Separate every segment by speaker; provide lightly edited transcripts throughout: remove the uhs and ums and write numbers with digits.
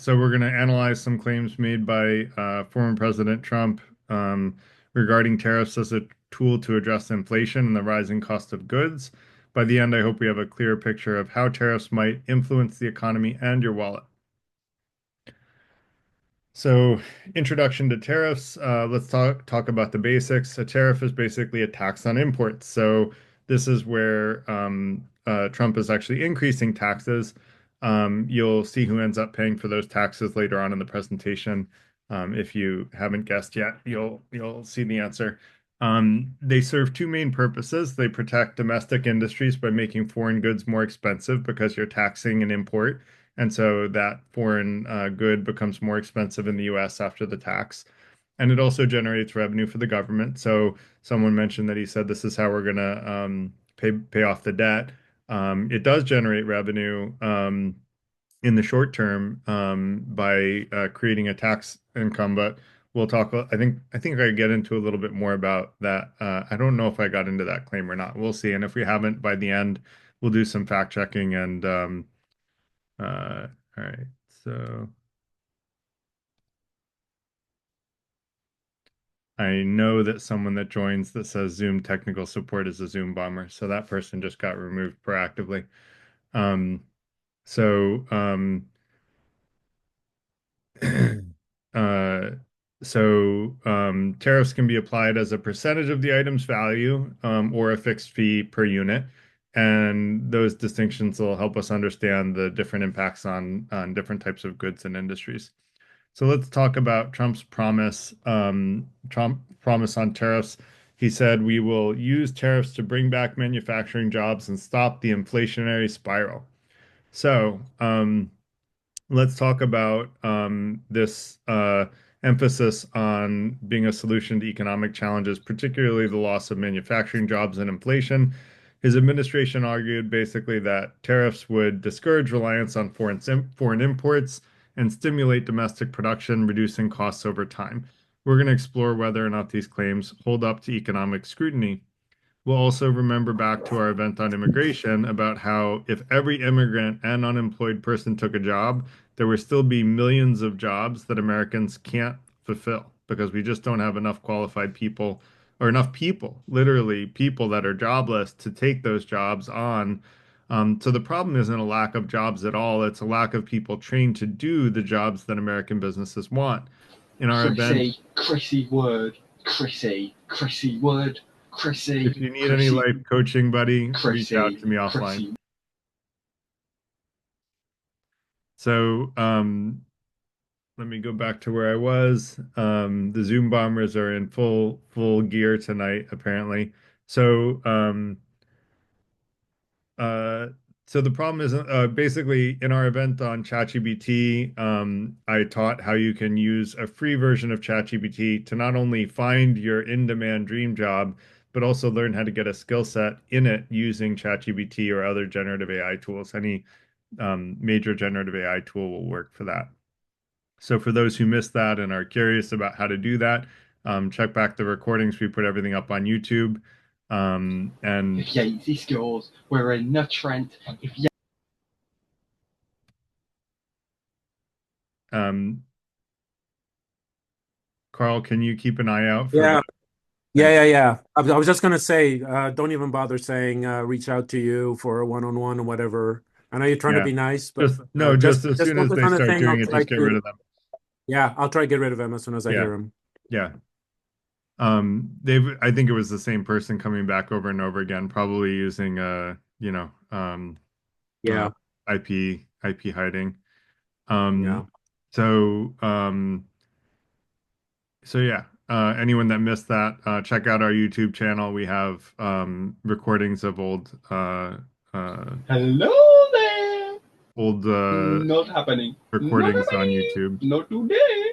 Speaker 1: So we're going to analyze some claims made by former President Trump um, regarding tariffs as a tool to address inflation and the rising cost of goods. By the end, I hope we have a clear picture of how tariffs might influence the economy and your wallet. So, introduction to tariffs. Let's talk about the basics. A tariff is basically a tax on imports. So, this is where Trump is actually increasing taxes. You'll see who ends up paying for those taxes later on in the presentation. If you haven't guessed yet, you'll see the answer. They serve two main purposes. They protect domestic industries by making foreign goods more expensive because you're taxing an import. And so that foreign good becomes more expensive in the US after the tax. And it also generates revenue for the government. So someone mentioned that he said this is how we're going to pay off the debt. It does generate revenue in the short term by creating a tax income, but we'll talk. I think I get into a little bit more about that. I don't know if I got into that claim or not. We'll see. And if we haven't, by the end, we'll do some fact checking and uh, all right, so I know that someone that joins that says Zoom technical support is a Zoom bomber, so that person just got removed proactively. Um, so uh, tariffs can be applied as a percentage of the item's value or a fixed fee per unit, and those distinctions will help us understand the different impacts on different types of goods and industries. So let's talk about Trump's promise. Trump promise on tariffs. He said we will use tariffs to bring back manufacturing jobs and stop the inflationary spiral. So let's talk about this emphasis on being a solution to economic challenges, particularly the loss of manufacturing jobs and inflation. His administration argued basically that tariffs would discourage reliance on foreign imports and stimulate domestic production, reducing costs over time. We're going to explore whether or not these claims hold up to economic scrutiny. We'll also remember back to our event on immigration about how if every immigrant and unemployed person took a job, there would still be millions of jobs that Americans can't fulfill because we just don't have enough qualified people or enough people, literally people that are jobless to take those jobs on. So the problem isn't a lack of jobs at all, it's a lack of people trained to do the jobs that American businesses want. In our event,
Speaker 2: Chrissy word, Chrissy word,
Speaker 1: if
Speaker 2: Chrissy,
Speaker 1: you need any
Speaker 2: Chrissy,
Speaker 1: life coaching, buddy, reach out
Speaker 2: Chrissy,
Speaker 1: to me offline.
Speaker 2: Chrissy.
Speaker 1: So, let me go back to where I was. The Zoom bombers are in full gear tonight, apparently. So, uh, so the problem is basically in our event on ChatGPT, I taught how you can use a free version of ChatGPT to not only find your in-demand dream job, but also learn how to get a skill set in it using ChatGPT or other generative AI tools. Any major generative AI tool will work for that. So for those who missed that and are curious about how to do that, check back the recordings. We put everything up on YouTube. And
Speaker 2: If Yates scores, we're in the Trent. If Yates
Speaker 1: um, Carl, can you keep an eye out for the
Speaker 3: Yeah, yeah,
Speaker 1: thanks?
Speaker 3: yeah, yeah. I was just gonna say, don't even bother saying reach out to you for a one-on-one or whatever. I know you're trying to
Speaker 1: Yeah.
Speaker 3: be nice, but
Speaker 1: Just no, just as
Speaker 3: just
Speaker 1: soon as
Speaker 3: focus
Speaker 1: they
Speaker 3: on the
Speaker 1: start
Speaker 3: thing.
Speaker 1: doing
Speaker 3: I'll
Speaker 1: it,
Speaker 3: try
Speaker 1: just get rid
Speaker 3: to,
Speaker 1: of them.
Speaker 3: yeah, I'll try to get rid of him as soon as I
Speaker 1: Yeah.
Speaker 3: hear him.
Speaker 1: Yeah. I think it was the same person coming back over and over again, probably using uh
Speaker 3: Yeah,
Speaker 1: IP hiding.
Speaker 3: yeah.
Speaker 1: Um so um So yeah, anyone that missed that, check out our YouTube channel. We have recordings of
Speaker 2: hello there.
Speaker 1: old
Speaker 2: Not happening. Not
Speaker 1: recordings on
Speaker 2: happening.
Speaker 1: YouTube.
Speaker 2: Not today.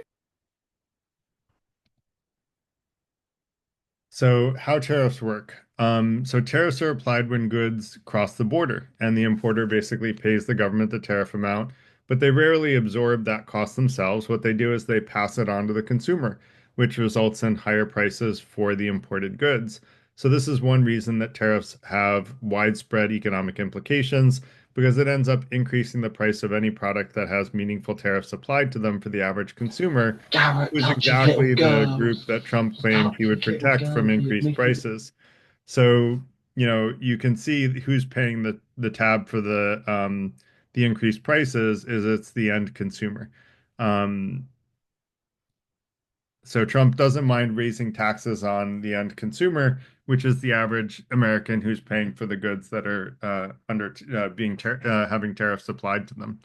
Speaker 1: So how tariffs work? So tariffs are applied when goods cross the border, and the importer basically pays the government the tariff amount, but they rarely absorb that cost themselves. What they do is they pass it on to the consumer, which results in higher prices for the imported goods. So this is one reason that tariffs have widespread economic implications, because it ends up increasing the price of any product that has meaningful tariffs applied to them for the average consumer,
Speaker 2: Garrett
Speaker 1: who's
Speaker 2: touches little
Speaker 1: exactly the group
Speaker 2: girls.
Speaker 1: that Trump
Speaker 2: He
Speaker 1: claimed he would
Speaker 2: touches little
Speaker 1: protect from
Speaker 2: girls. He
Speaker 1: increased
Speaker 2: admitted.
Speaker 1: prices. So, you can see who's paying the tab for the increased prices is it's the end consumer. Um, so Trump doesn't mind raising taxes on the end consumer, which is the average American who's paying for the goods that are under being having tariffs applied to them.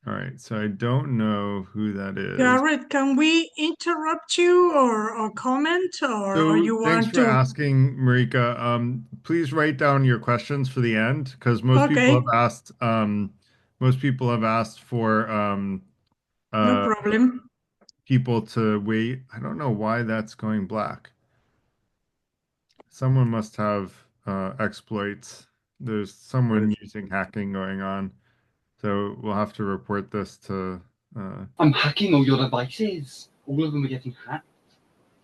Speaker 1: All right, so I don't know who that is.
Speaker 4: Garrett, can we interrupt you or comment or
Speaker 1: So
Speaker 4: you
Speaker 1: thanks
Speaker 4: want
Speaker 1: for
Speaker 4: to?
Speaker 1: asking, Marika. Please write down your questions for the end because
Speaker 4: Okay,
Speaker 1: most people have asked for
Speaker 4: no
Speaker 1: uh,
Speaker 4: problem.
Speaker 1: people to wait. I don't know why that's going black. Someone must have exploits. There's someone using hacking going on. So we'll have to report this to.
Speaker 2: I'm hacking all your devices. All of them are getting hacked.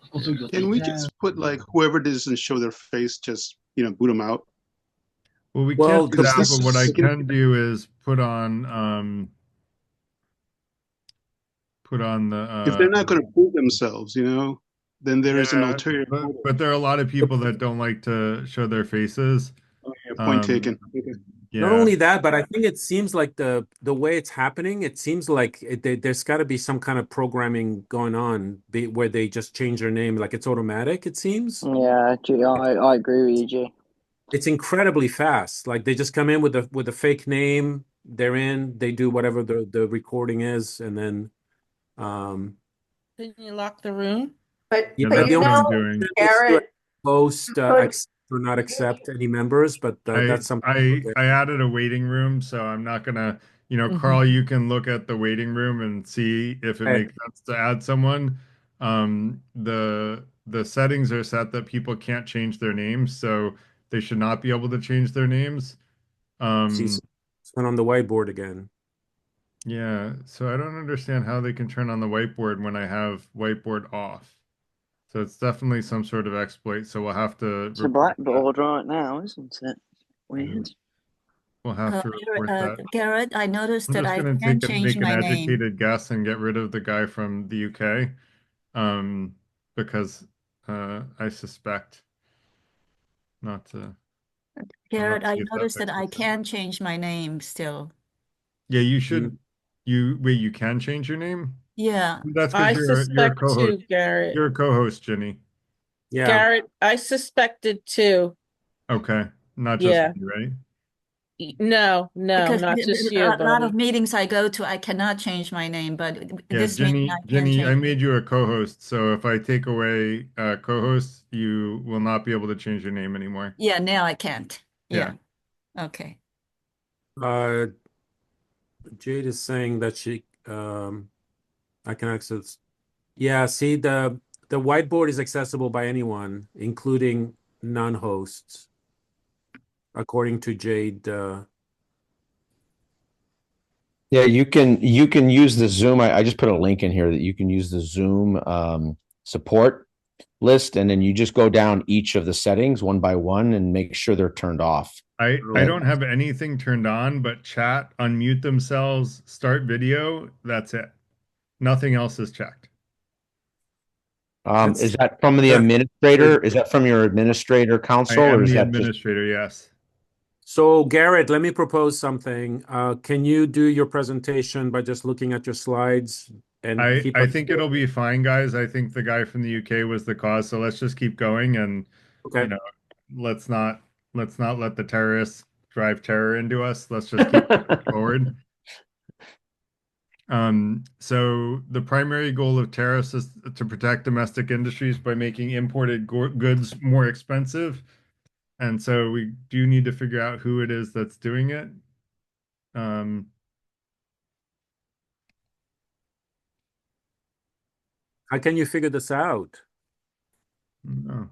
Speaker 2: I've got all your
Speaker 5: Can we
Speaker 2: details.
Speaker 5: just put like whoever doesn't show their face, just boot them out?
Speaker 1: Well, we can't
Speaker 3: Well,
Speaker 1: do
Speaker 5: Because
Speaker 1: that,
Speaker 5: this
Speaker 1: but what I
Speaker 5: is
Speaker 1: can do is put on the
Speaker 5: if they're not going to prove themselves, then there is an
Speaker 1: yeah,
Speaker 5: ulterior
Speaker 1: but
Speaker 5: motive.
Speaker 1: but there are a lot of people that don't like to show their faces.
Speaker 5: Oh, yeah, point
Speaker 1: Um,
Speaker 5: taken. Okay.
Speaker 3: not
Speaker 1: yeah,
Speaker 3: only that, but I think it seems like the way it's happening, it seems like there's got to be some kind of programming going on where they just change their name, like it's automatic, it seems.
Speaker 6: Yeah, G, I agree with you, G.
Speaker 3: It's incredibly fast. Like they just come in with a fake name, they're in, they do whatever the recording is, and then
Speaker 7: Didn't you lock the room?
Speaker 8: But
Speaker 1: yeah,
Speaker 3: yeah,
Speaker 8: but
Speaker 3: the
Speaker 1: that's
Speaker 8: you
Speaker 1: what
Speaker 3: only
Speaker 1: I'm
Speaker 8: know,
Speaker 1: doing.
Speaker 3: is to
Speaker 8: Garrett,
Speaker 3: post
Speaker 8: but
Speaker 3: accept or not accept any members, but
Speaker 1: I
Speaker 3: that's something to
Speaker 1: I
Speaker 3: look at.
Speaker 1: I added a waiting room, so I'm not gonna,
Speaker 7: Mhm.
Speaker 1: Carl, you can look at the waiting room and see if it
Speaker 3: Okay.
Speaker 1: makes sense to add someone. The settings are set that people can't change their names, so they should not be able to change their names.
Speaker 3: See
Speaker 1: Um,
Speaker 3: someone on the whiteboard again.
Speaker 1: yeah, so I don't understand how they can turn on the whiteboard when I have whiteboard off. So it's definitely some sort of exploit, so we'll have to
Speaker 6: It's a
Speaker 1: report that.
Speaker 6: blackboard right now, isn't it? Weird.
Speaker 1: We'll have to report that.
Speaker 8: Garrett, I noticed
Speaker 1: I'm
Speaker 8: that
Speaker 1: just
Speaker 8: I
Speaker 1: gonna
Speaker 8: can change
Speaker 1: make an
Speaker 8: my name.
Speaker 1: educated guess and get rid of the guy from the UK, because I suspect not to. But
Speaker 8: Garrett,
Speaker 1: let's
Speaker 8: I
Speaker 1: see if that
Speaker 8: noticed that I
Speaker 1: fixes it.
Speaker 8: can change my name still.
Speaker 1: Yeah, you
Speaker 3: Mm.
Speaker 1: should. You wait. You can change your name.
Speaker 8: Yeah.
Speaker 1: That's because
Speaker 7: I
Speaker 1: you're a
Speaker 7: suspect
Speaker 1: co-host.
Speaker 7: too, Garrett.
Speaker 1: You're a co-host, Ginny.
Speaker 3: Yeah.
Speaker 7: Garrett, I suspected too.
Speaker 1: Okay, not just
Speaker 7: Yeah.
Speaker 1: me, right?
Speaker 7: No, no,
Speaker 8: Because
Speaker 7: not just you,
Speaker 8: a lot of
Speaker 7: buddy.
Speaker 8: meetings I go to, I cannot change my name, but
Speaker 1: Yeah,
Speaker 8: this meeting I can
Speaker 1: Ginny, I
Speaker 8: change it.
Speaker 1: made you a co-host, so if I take away co-host, you will not be able to change your name anymore.
Speaker 8: Yeah, now I can't.
Speaker 1: Yeah.
Speaker 8: Yeah. Okay.
Speaker 3: Uh, Jade is saying that I can access. Yeah, see the whiteboard is accessible by anyone, including non-hosts, according to Jade.
Speaker 9: Yeah, you can use the Zoom. I just put a link in here that you can use the Zoom support list, and then you just go down each of the settings one by one and make sure they're turned off.
Speaker 1: I don't have anything turned on, but chat, unmute themselves, start video, that's it. Nothing else is checked.
Speaker 3: It's
Speaker 9: Is that from the
Speaker 3: yeah.
Speaker 9: administrator? Is that from your administrator
Speaker 1: I
Speaker 9: council, or
Speaker 1: am
Speaker 9: is
Speaker 1: the
Speaker 9: that just
Speaker 1: administrator, yes.
Speaker 3: So Garrett, let me propose something. Can you do your presentation by just looking at your slides and keep
Speaker 1: I
Speaker 3: us?
Speaker 1: think it'll be fine, guys. I think the guy from the UK was the cause, so let's just keep going and you
Speaker 3: Okay.
Speaker 1: know, let's not let the terrorists drive terror into us. Let's just keep moving forward. So the primary goal of tariffs is to protect domestic industries by making imported goods more expensive. And so we do need to figure out who it is that's doing it. Um,
Speaker 3: How can you figure this out?
Speaker 1: no.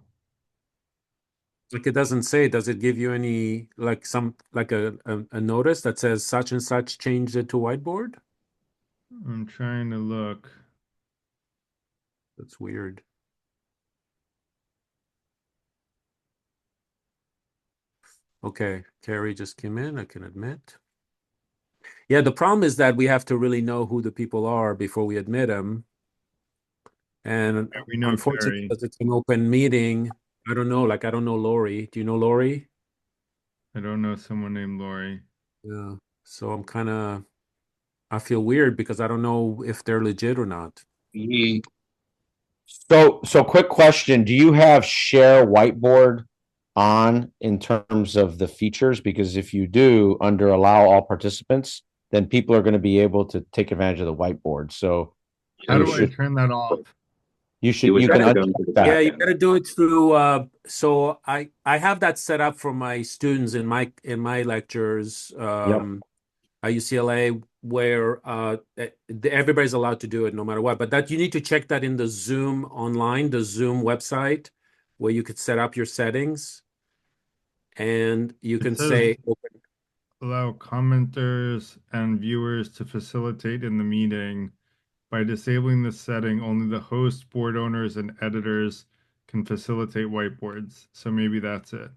Speaker 3: Like it doesn't say, does it give you any like a notice that says such and such changed it to whiteboard?
Speaker 1: I'm trying to look.
Speaker 3: That's weird. Okay, Carrie just came in, I can admit. Yeah, the problem is that we have to really know who the people are before we admit them. And
Speaker 1: We know
Speaker 3: unfortunately,
Speaker 1: Carrie.
Speaker 3: because it's an open meeting, I don't know. Like, I don't know Lori. Do you know Lori?
Speaker 1: I don't know someone named Lori.
Speaker 3: Yeah. So I feel weird because I don't know if they're legit or not.
Speaker 9: So quick question. Do you have share whiteboard on in terms of the features? Because if you do, under allow all participants, then people are going to be able to take advantage of the whiteboard. So
Speaker 1: How
Speaker 9: you
Speaker 1: do I
Speaker 9: should,
Speaker 1: turn that off?
Speaker 9: you can uncheck
Speaker 3: Yeah,
Speaker 9: that.
Speaker 3: you gotta do it through so I have that set up for my students in my lectures at UCLA where everybody's allowed to do it no matter what. But that you need to check that in the Zoom online, the Zoom website where you could set up your settings and you
Speaker 1: It
Speaker 3: can
Speaker 1: says
Speaker 3: say
Speaker 1: allow commenters and viewers to facilitate in the meeting. By disabling this setting, only the host, board owners, and editors can facilitate whiteboards. So maybe that's it.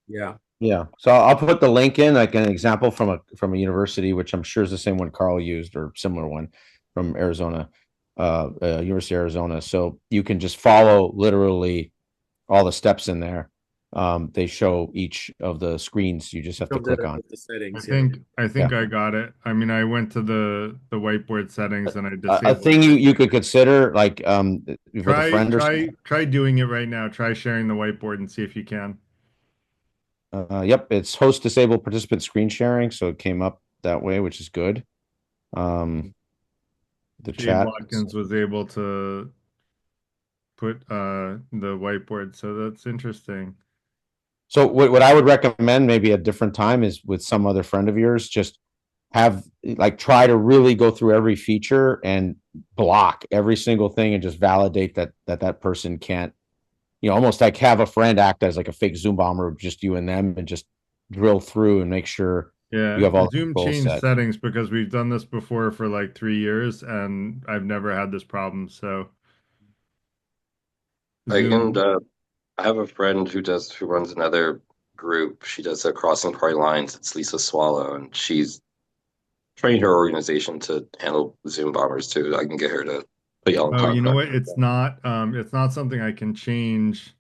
Speaker 3: yeah.
Speaker 9: Yeah. So I'll put the link in, like an example from a university, which I'm sure is the same one Carl used or similar one from Arizona, University of Arizona. So you can just follow literally all the steps in there. They show each of the screens. You just have to click on.
Speaker 3: The settings,
Speaker 1: I think I got it. I mean, I went to the whiteboard settings and I
Speaker 9: A
Speaker 1: disabled
Speaker 9: thing
Speaker 1: it.
Speaker 9: you could consider, like with a friend or something.
Speaker 1: Try doing it right now. Try sharing the whiteboard and see if you can.
Speaker 9: Yep, it's host disabled participant screen sharing, so it came up that way, which is good. The
Speaker 1: Jade
Speaker 9: chat.
Speaker 1: Watkins was able to put the whiteboard, so that's interesting.
Speaker 9: So what I would recommend maybe a different time is with some other friend of yours, just have like try to really go through every feature and block every single thing and just validate that person can't, almost like have a friend act as like a fake Zoom bomber, just you and them, and just drill through and make sure
Speaker 1: Yeah,
Speaker 9: you have all the
Speaker 1: Zoom
Speaker 9: controls
Speaker 1: changed
Speaker 9: set.
Speaker 1: settings because we've done this before for like 3 years and I've never had this problem. So
Speaker 10: I
Speaker 1: Zoom,
Speaker 10: can. I have a friend who runs another group. She does a crossing party lines. It's Lisa Swallow, and she's trained her organization to handle Zoom bombers too. I can get her to put y'all in
Speaker 1: oh, you know
Speaker 10: contact.
Speaker 1: what? It's not something I can change.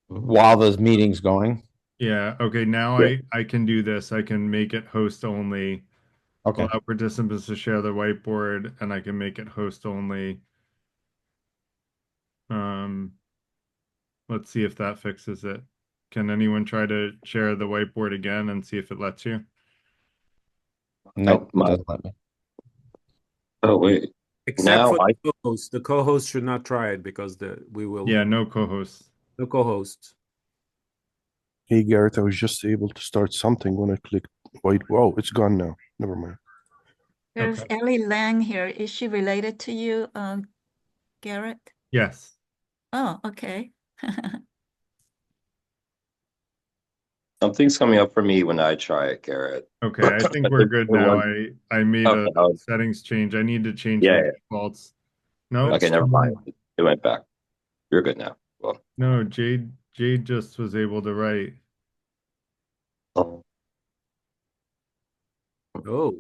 Speaker 9: While the meeting's going.
Speaker 1: Yeah, okay, now
Speaker 10: Yeah.
Speaker 1: I can do this. I can make it host only,
Speaker 9: Okay.
Speaker 1: allow participants to share the whiteboard, and I can make it host only. Um, let's see if that fixes it. Can anyone try to share the whiteboard again and see if it lets you?
Speaker 9: No,
Speaker 10: Oh,
Speaker 9: doesn't let me.
Speaker 10: oh wait.
Speaker 3: Except
Speaker 10: Now
Speaker 3: for
Speaker 10: I
Speaker 3: the co-host. The co-host should not try it because we will
Speaker 1: Yeah, no co-hosts.
Speaker 3: no co-hosts.
Speaker 11: Hey Garrett, I was just able to start something when I clicked white. Oh, it's gone now. Never mind.
Speaker 8: There's
Speaker 1: Okay.
Speaker 8: Ellie Lang here. Is she related to you, Garrett?
Speaker 1: Yes.
Speaker 8: Oh, okay.
Speaker 10: something's coming up for me when I try it, Garrett.
Speaker 1: Okay, I think we're good now. I made a
Speaker 10: Okay,
Speaker 1: settings change. I need to change
Speaker 10: yeah,
Speaker 1: the
Speaker 10: yeah.
Speaker 1: defaults. No,
Speaker 10: Okay, never mind. It went back. You're good now. Well,
Speaker 1: no, Jade just was able to write.
Speaker 10: oh,
Speaker 3: Oh,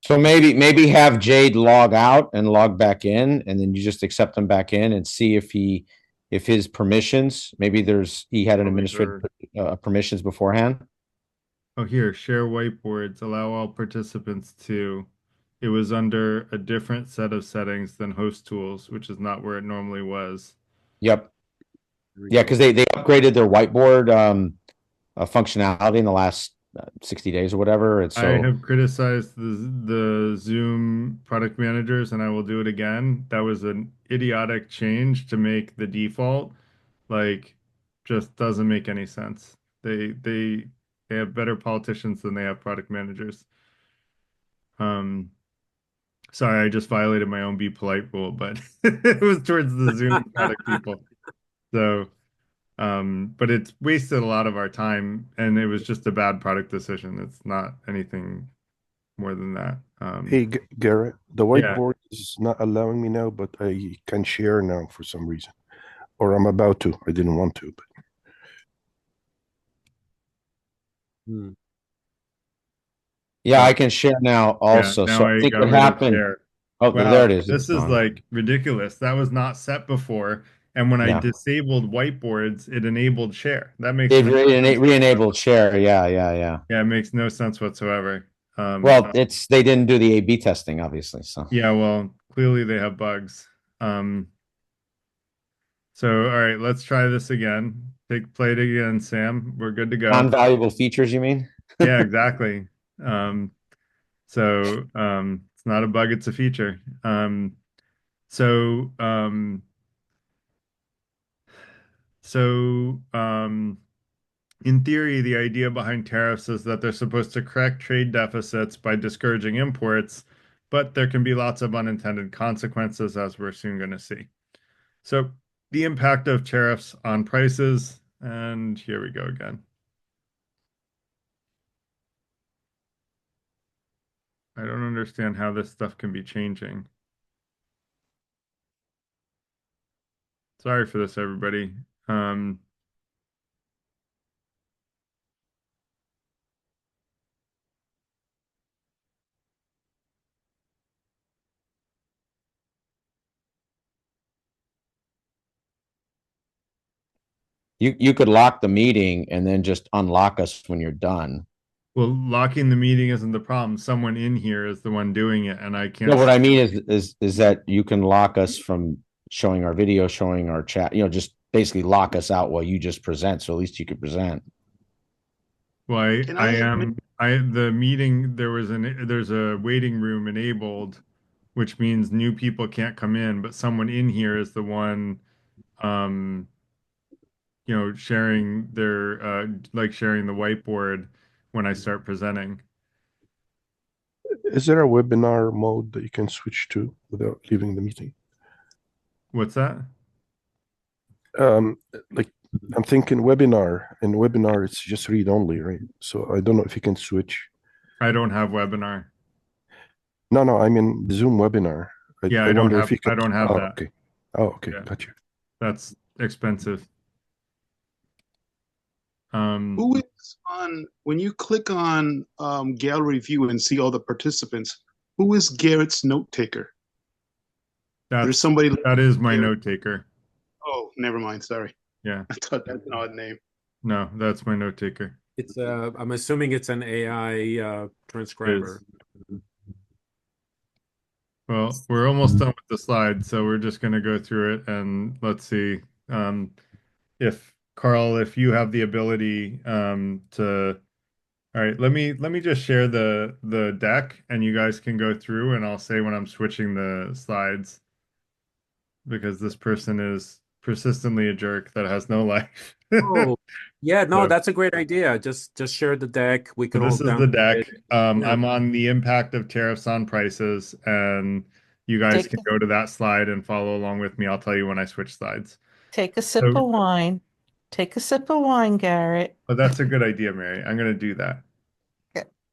Speaker 9: So maybe have Jade log out and log back in, and then you just accept him back in and see if his permissions, maybe he had an administrative permissions beforehand.
Speaker 1: Oh, here, share whiteboards, allow all participants to. It was under a different set of settings than host tools, which is not where it normally was.
Speaker 9: Yep.
Speaker 3: there we
Speaker 9: Yeah,
Speaker 3: go.
Speaker 9: because they upgraded their whiteboard functionality in the last 60 days or whatever. And
Speaker 1: I
Speaker 9: so
Speaker 1: have criticized the Zoom product managers, and I will do it again. That was an idiotic change to make the default. Like, just doesn't make any sense. They have better politicians than they have product managers. Sorry, I just violated my own be polite rule, but it was towards the Zoom product people. So, but it's wasted a lot of our time, and it was just a bad product decision. It's not anything more than that.
Speaker 11: Hey Garrett, the
Speaker 1: Yeah.
Speaker 11: whiteboard is not allowing me now, but I can share now for some reason, or I'm about to. I didn't want to, but
Speaker 3: Hmm.
Speaker 9: Yeah,
Speaker 1: So
Speaker 9: I can share now
Speaker 1: yeah,
Speaker 9: also. So
Speaker 1: now
Speaker 9: I
Speaker 1: I
Speaker 9: think
Speaker 1: got
Speaker 9: what
Speaker 1: rid of
Speaker 9: happened.
Speaker 1: share.
Speaker 9: Oh, there
Speaker 1: Wow,
Speaker 9: it is. It's
Speaker 1: this is
Speaker 9: gone.
Speaker 1: like ridiculous. That was not set before. And when I
Speaker 9: Yeah.
Speaker 1: disabled whiteboards, it enabled share. That makes
Speaker 9: It
Speaker 1: no sense whatsoever.
Speaker 9: re-enabled share. Yeah, yeah, yeah.
Speaker 1: Yeah, it makes no sense whatsoever.
Speaker 9: Well, they didn't do the A/B testing, obviously. So
Speaker 1: Yeah, well, clearly they have bugs. Um, so all right, let's try this again. Play it again, Sam. We're good to go.
Speaker 9: non-valuable features, you mean?
Speaker 1: Yeah, exactly. It's not a bug, it's a feature. So um, so in theory, the idea behind tariffs is that they're supposed to correct trade deficits by discouraging imports, but there can be lots of unintended consequences, as we're soon going to see. So the impact of tariffs on prices, and here we go again. I don't understand how this stuff can be changing. Sorry for this, everybody. Um,
Speaker 9: You could lock the meeting and then just unlock us when you're done.
Speaker 1: well, locking the meeting isn't the problem. Someone in here is the one doing it, and I
Speaker 9: No,
Speaker 1: can't.
Speaker 9: what I mean is that you can lock us from showing our video, showing our chat, just basically lock us out while you just present. So at least you could present.
Speaker 1: Well, I,
Speaker 5: Can
Speaker 1: I
Speaker 5: I
Speaker 1: am the meeting. There's a waiting room enabled, which means new people can't come in, but someone in here is the one, um, sharing their like sharing the whiteboard when I start presenting.
Speaker 11: Is there a webinar mode that you can switch to without leaving the meeting?
Speaker 1: What's that?
Speaker 11: Um, like I'm thinking webinar. In webinar, it's just read only, right? So I don't know if you can switch.
Speaker 1: I don't have webinar.
Speaker 11: No, I mean Zoom webinar.
Speaker 1: Yeah,
Speaker 11: I wonder if you
Speaker 1: I
Speaker 11: can.
Speaker 1: don't have
Speaker 11: Oh,
Speaker 1: that.
Speaker 11: okay. Oh, okay.
Speaker 1: Yeah,
Speaker 11: Got you.
Speaker 1: that's expensive. Um,
Speaker 5: Who is on when you click on gallery view and see all the participants? Who is Garrett's note taker? There's somebody.
Speaker 1: that is my
Speaker 5: Garrett.
Speaker 1: note taker.
Speaker 5: Oh, never mind. Sorry.
Speaker 1: Yeah.
Speaker 5: I thought that's an odd name.
Speaker 1: No, that's my note taker.
Speaker 3: It's I'm assuming it's an AI transcriber.
Speaker 1: Well, we're almost done with the slides, so we're just going to go through it and let's see. If Carl, if you have the ability to, all right, let me just share the deck and you guys can go through and I'll say when I'm switching the slides because this person is persistently a jerk that has no life.
Speaker 3: Oh, yeah, no,
Speaker 1: So,
Speaker 3: that's a great idea. Just share the deck. We
Speaker 1: so
Speaker 3: can all
Speaker 1: this is the
Speaker 3: download it.
Speaker 1: deck.
Speaker 3: Yeah.
Speaker 1: I'm on the impact of tariffs on prices, and you guys
Speaker 7: Take
Speaker 1: can go to that slide and follow along with me. I'll tell you when I switch slides.
Speaker 7: take a sip
Speaker 1: So,
Speaker 7: of wine. Take a sip of wine, Garrett.
Speaker 1: but that's a good idea, Mary. I'm going to do that.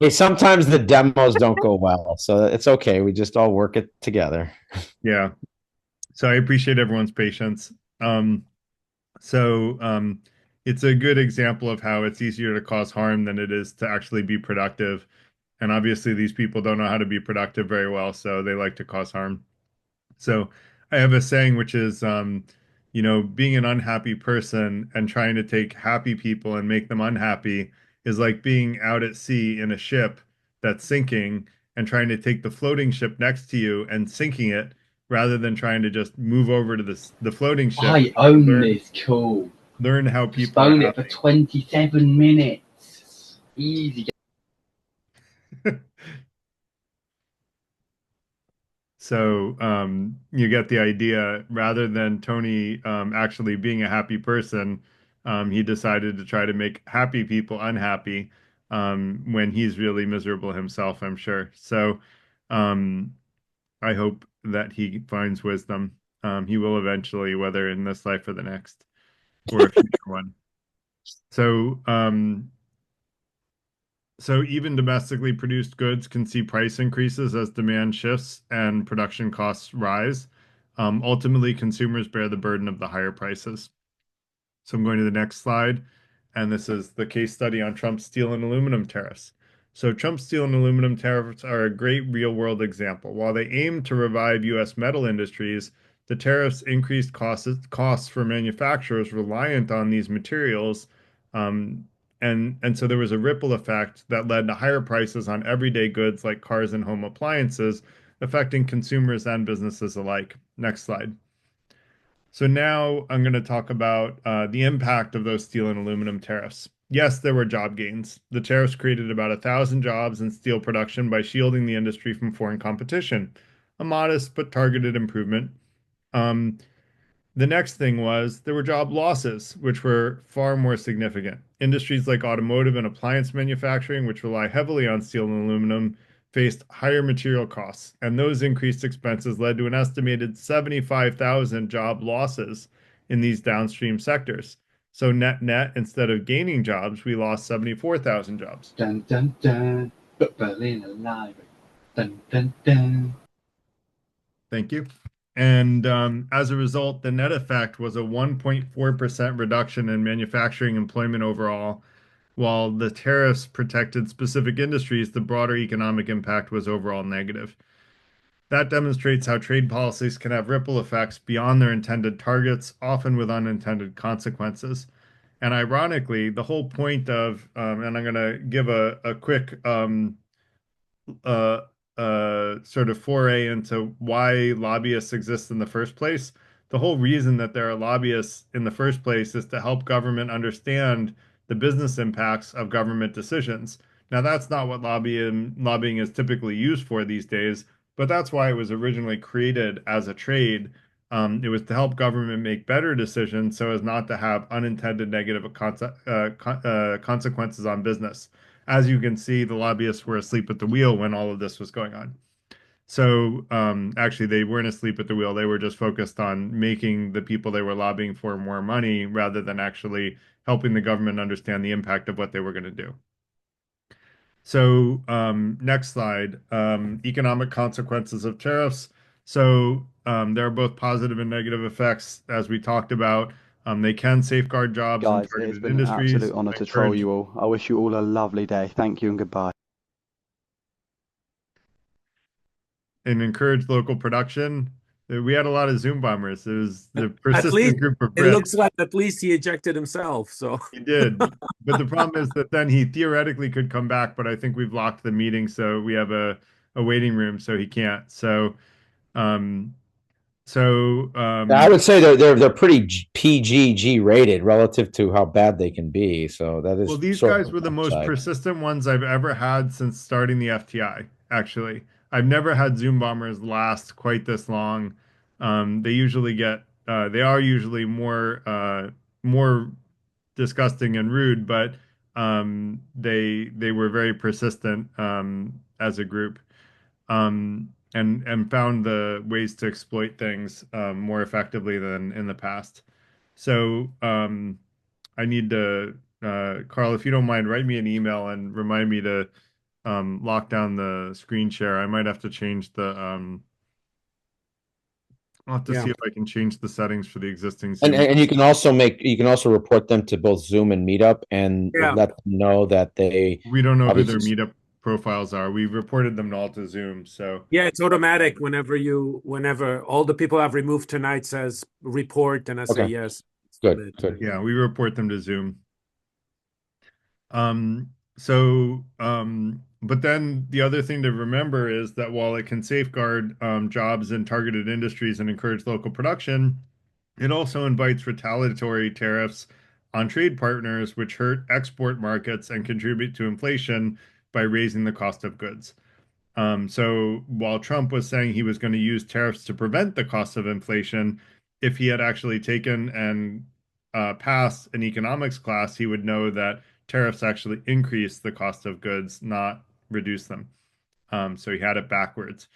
Speaker 9: Hey, sometimes the demos don't go well, so it's okay. We just all work it together.
Speaker 1: Yeah. So I appreciate everyone's patience. Um, so it's a good example of how it's easier to cause harm than it is to actually be productive. And obviously, these people don't know how to be productive very well, so they like to cause harm. So I have a saying which is, being an unhappy person and trying to take happy people and make them unhappy is like being out at sea in a ship that's sinking and trying to take the floating ship next to you and sinking it rather than trying to just move over to the floating ship.
Speaker 2: I own
Speaker 1: Learn,
Speaker 2: this. Cool.
Speaker 1: learn how
Speaker 2: Just
Speaker 1: people are
Speaker 2: own it for
Speaker 1: happy.
Speaker 2: 27 minutes. Easy.
Speaker 1: So you get the idea. Rather than Tony actually being a happy person, he decided to try to make happy people unhappy when he's really miserable himself, I'm sure. So um, I hope that he finds wisdom. He will eventually, whether in this life or the next, or a future one. So so even domestically produced goods can see price increases as demand shifts and production costs rise. Ultimately, consumers bear the burden of the higher prices. So I'm going to the next slide. and this is the case study on Trump's steel and aluminum tariffs. So Trump's steel and aluminum tariffs are a great real-world example. While they aim to revive U.S. metal industries, the tariffs increased costs for manufacturers reliant on these materials, and so there was a ripple effect that led to higher prices on everyday goods like cars and home appliances, affecting consumers and businesses alike. Next slide. So now I'm going to talk about the impact of those steel and aluminum tariffs. Yes, there were job gains. The tariffs created about 1,000 jobs in steel production by shielding the industry from foreign competition, a modest but targeted improvement. Um, the next thing was there were job losses, which were far more significant. Industries like automotive and appliance manufacturing, which rely heavily on steel and aluminum, faced higher material costs, and those increased expenses led to an estimated 75,000 job losses in these downstream sectors. So net, instead of gaining jobs, we lost 74,000 jobs.
Speaker 2: Dun dun dun. But Berlin alive. Dun dun dun.
Speaker 1: Thank you. And as a result, the net effect was a 1.4% reduction in manufacturing employment overall. While the tariffs protected specific industries, the broader economic impact was overall negative. That demonstrates how trade policies can have ripple effects beyond their intended targets, often with unintended consequences. And ironically, the whole point of, and I'm going to give a quick uh, sort of foray into why lobbyists exist in the first place. The whole reason that there are lobbyists in the first place is to help government understand the business impacts of government decisions. Now, that's not what lobbying is typically used for these days, but that's why it was originally created as a trade. It was to help government make better decisions so as not to have unintended negative consequences on business. As you can see, the lobbyists were asleep at the wheel when all of this was going on. So actually, they weren't asleep at the wheel. They were just focused on making the people they were lobbying for more money rather than actually helping the government understand the impact of what they were going to do. So next slide, economic consequences of tariffs. So there are both positive and negative effects, as we talked about. They can safeguard jobs in
Speaker 12: Guys, it has
Speaker 1: targeted
Speaker 12: been an
Speaker 1: industries,
Speaker 12: absolute honour to troll you all. I wish you all a lovely day. Thank you and goodbye.
Speaker 1: and encourage local production. We had a lot of Zoom bombers. It was the
Speaker 3: At
Speaker 1: persistent
Speaker 3: least
Speaker 1: group of
Speaker 3: it
Speaker 1: Brits.
Speaker 3: looks like at least he ejected himself. So
Speaker 1: He did. But the problem is that then he theoretically could come back, but I think we've locked the meeting, so we have a waiting room, so he can't. So um
Speaker 9: I would say they're pretty PGG rated relative to how bad they can be. So that is
Speaker 1: well, these
Speaker 9: sort
Speaker 1: guys
Speaker 9: of
Speaker 1: were the
Speaker 9: an
Speaker 1: most
Speaker 9: upside.
Speaker 1: persistent ones I've ever had since starting the FTI, actually. I've never had Zoom bombers last quite this long. They usually they are usually more disgusting and rude, but they were very persistent as a group, and found the ways to exploit things more effectively than in the past. So I need to, Carl, if you don't mind, write me an email and remind me to lock down the screen share. I might have to change the I'll have to see if I can change the settings for the existing Zoom.
Speaker 9: And you can also report them to both Zoom and Meetup and let them know that they
Speaker 1: We don't know who their
Speaker 9: obviously
Speaker 1: meetup profiles are. We reported them all to Zoom, so
Speaker 3: yeah, it's automatic whenever all the people I've removed tonight says report and I say
Speaker 9: Okay.
Speaker 3: yes.
Speaker 9: Good.
Speaker 1: yeah, we report them to Zoom. But then the other thing to remember is that while it can safeguard jobs in targeted industries and encourage local production, it also invites retaliatory tariffs on trade partners, which hurt export markets and contribute to inflation by raising the cost of goods. So while Trump was saying he was going to use tariffs to prevent the cost of inflation, if he had actually taken and passed an economics class, he would know that tariffs actually increase the cost of goods, not reduce them. So he had it backwards.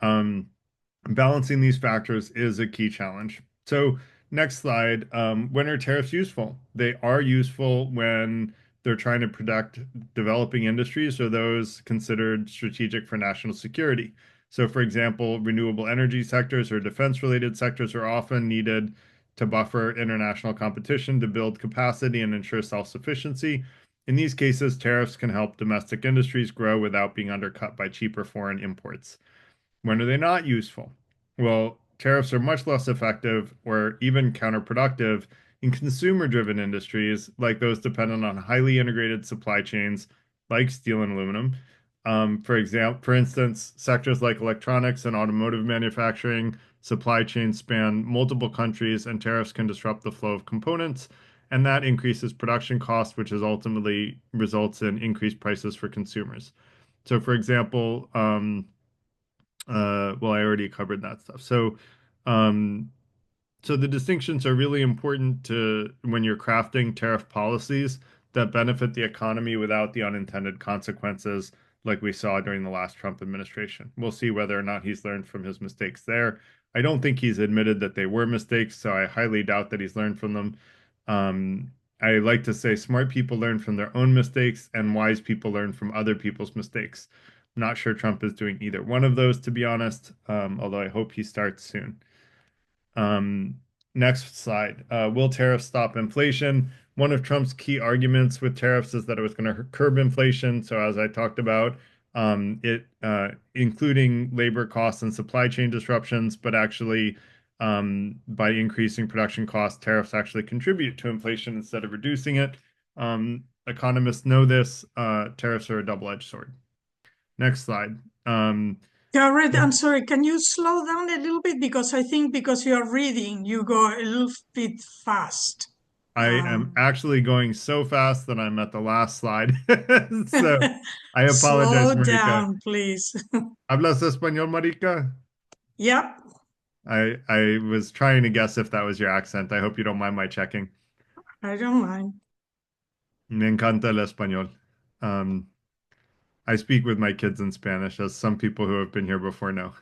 Speaker 1: Balancing these factors is a key challenge. So next slide, when are tariffs useful? They are useful when they're trying to protect developing industries or those considered strategic for national security. So for example, renewable energy sectors or defense related sectors are often needed to buffer international competition, to build capacity and ensure self-sufficiency. In these cases, tariffs can help domestic industries grow without being undercut by cheaper foreign imports. When are they not useful? Well, tariffs are much less effective or even counterproductive in consumer-driven industries like those dependent on highly integrated supply chains like steel and aluminum. For instance, sectors like electronics and automotive manufacturing supply chains span multiple countries, and tariffs can disrupt the flow of components, and that increases production costs, which is ultimately results in increased prices for consumers. So, for example, well, I already covered that stuff. Um, so the distinctions are really important to when you're crafting tariff policies that benefit the economy without the unintended consequences, like we saw during the last Trump administration. We'll see whether or not he's learned from his mistakes there. I don't think he's admitted that they were mistakes, so I highly doubt that he's learned from them. I like to say smart people learn from their own mistakes and wise people learn from other people's mistakes. I'm not sure Trump is doing either one of those, to be honest, although I hope he starts soon. Next slide. Will tariffs stop inflation? One of Trump's key arguments with tariffs is that it was going to curb inflation. So as I talked about, including labor costs and supply chain disruptions, but actually by increasing production costs, tariffs actually contribute to inflation instead of reducing it. Economists know this. Tariffs are a double-edged sword. Next slide.
Speaker 4: Garrett, I'm sorry, can you slow down a little bit? Because I think because you are reading, you go a little bit fast.
Speaker 1: I am actually going so fast that I'm at the last slide. So I apologize,
Speaker 4: Slow
Speaker 1: Marika.
Speaker 4: down, please.
Speaker 1: ¿Hablas español, Marika?
Speaker 4: Yep.
Speaker 1: I was trying to guess if that was your accent. I hope you don't mind my checking.
Speaker 4: I don't mind.
Speaker 1: Me encanta el español. I speak with my kids in Spanish, as some people who have been here before know.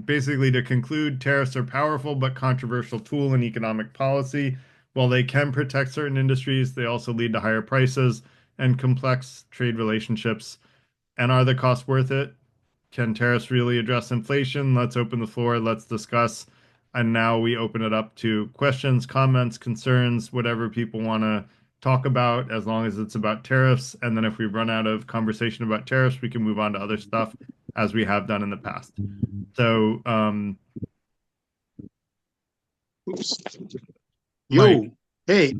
Speaker 1: Basically, to conclude, tariffs are powerful but controversial tool in economic policy. While they can protect certain industries, they also lead to higher prices and complex trade relationships. And are the costs worth it? Can tariffs really address inflation? Let's open the floor. Let's discuss. And now we open it up to questions, comments, concerns, whatever people want to talk about, as long as it's about tariffs. And then if we run out of conversation about tariffs, we can move on to other stuff, as we have done in the past. So,
Speaker 5: Oops.
Speaker 1: Mike.
Speaker 5: Yo, hey,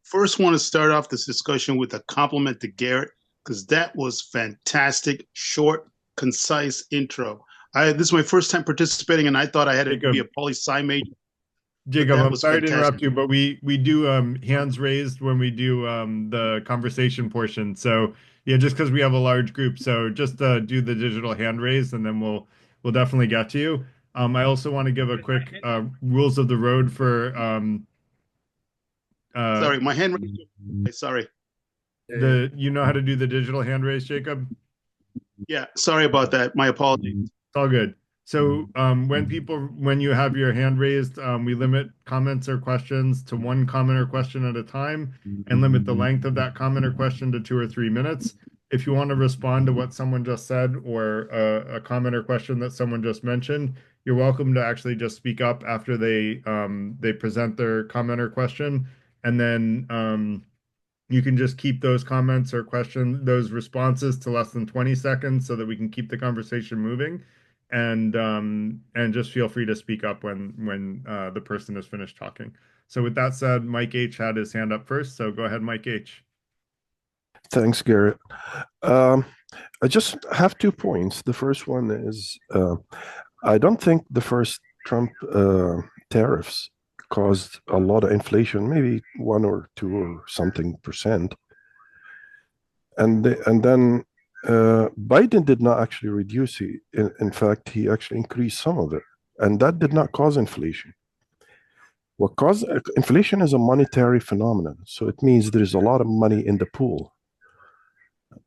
Speaker 5: first want to start off this discussion with a compliment to Garrett, because that was fantastic, short, concise intro. This is my first time participating, and I thought I had to be a poli-sci major.
Speaker 1: Jacob, I'm sorry to interrupt you, but we do hands raised when we do the conversation portion. So yeah, just because we have a large group, so just do the digital hand raise, and then we'll definitely get to you. I also want to give a quick rules of the road for
Speaker 5: sorry, my hand raised. Sorry.
Speaker 1: You know how to do the digital hand raise, Jacob?
Speaker 5: Yeah, sorry about that. My apologies.
Speaker 1: It's all good. So when you have your hand raised, we limit comments or questions to one comment or question at a time, and limit the length of that comment or question to 2 or 3 minutes. If you want to respond to what someone just said, or a comment or question that someone just mentioned, you're welcome to actually just speak up after they present their comment or question, and then you can just keep those comments or those responses to less than 20 seconds so that we can keep the conversation moving. And just feel free to speak up when the person is finished talking. So with that said, Mike H had his hand up first. So go ahead, Mike H.
Speaker 11: Thanks, Garrett. I just have 2 points. The first one is I don't think the first Trump tariffs caused a lot of inflation, maybe 1 or 2 or something percent. And then Biden did not actually reduce it. In fact, he actually increased some of it. And that did not cause inflation. What caused inflation is a monetary phenomenon. So it means there is a lot of money in the pool.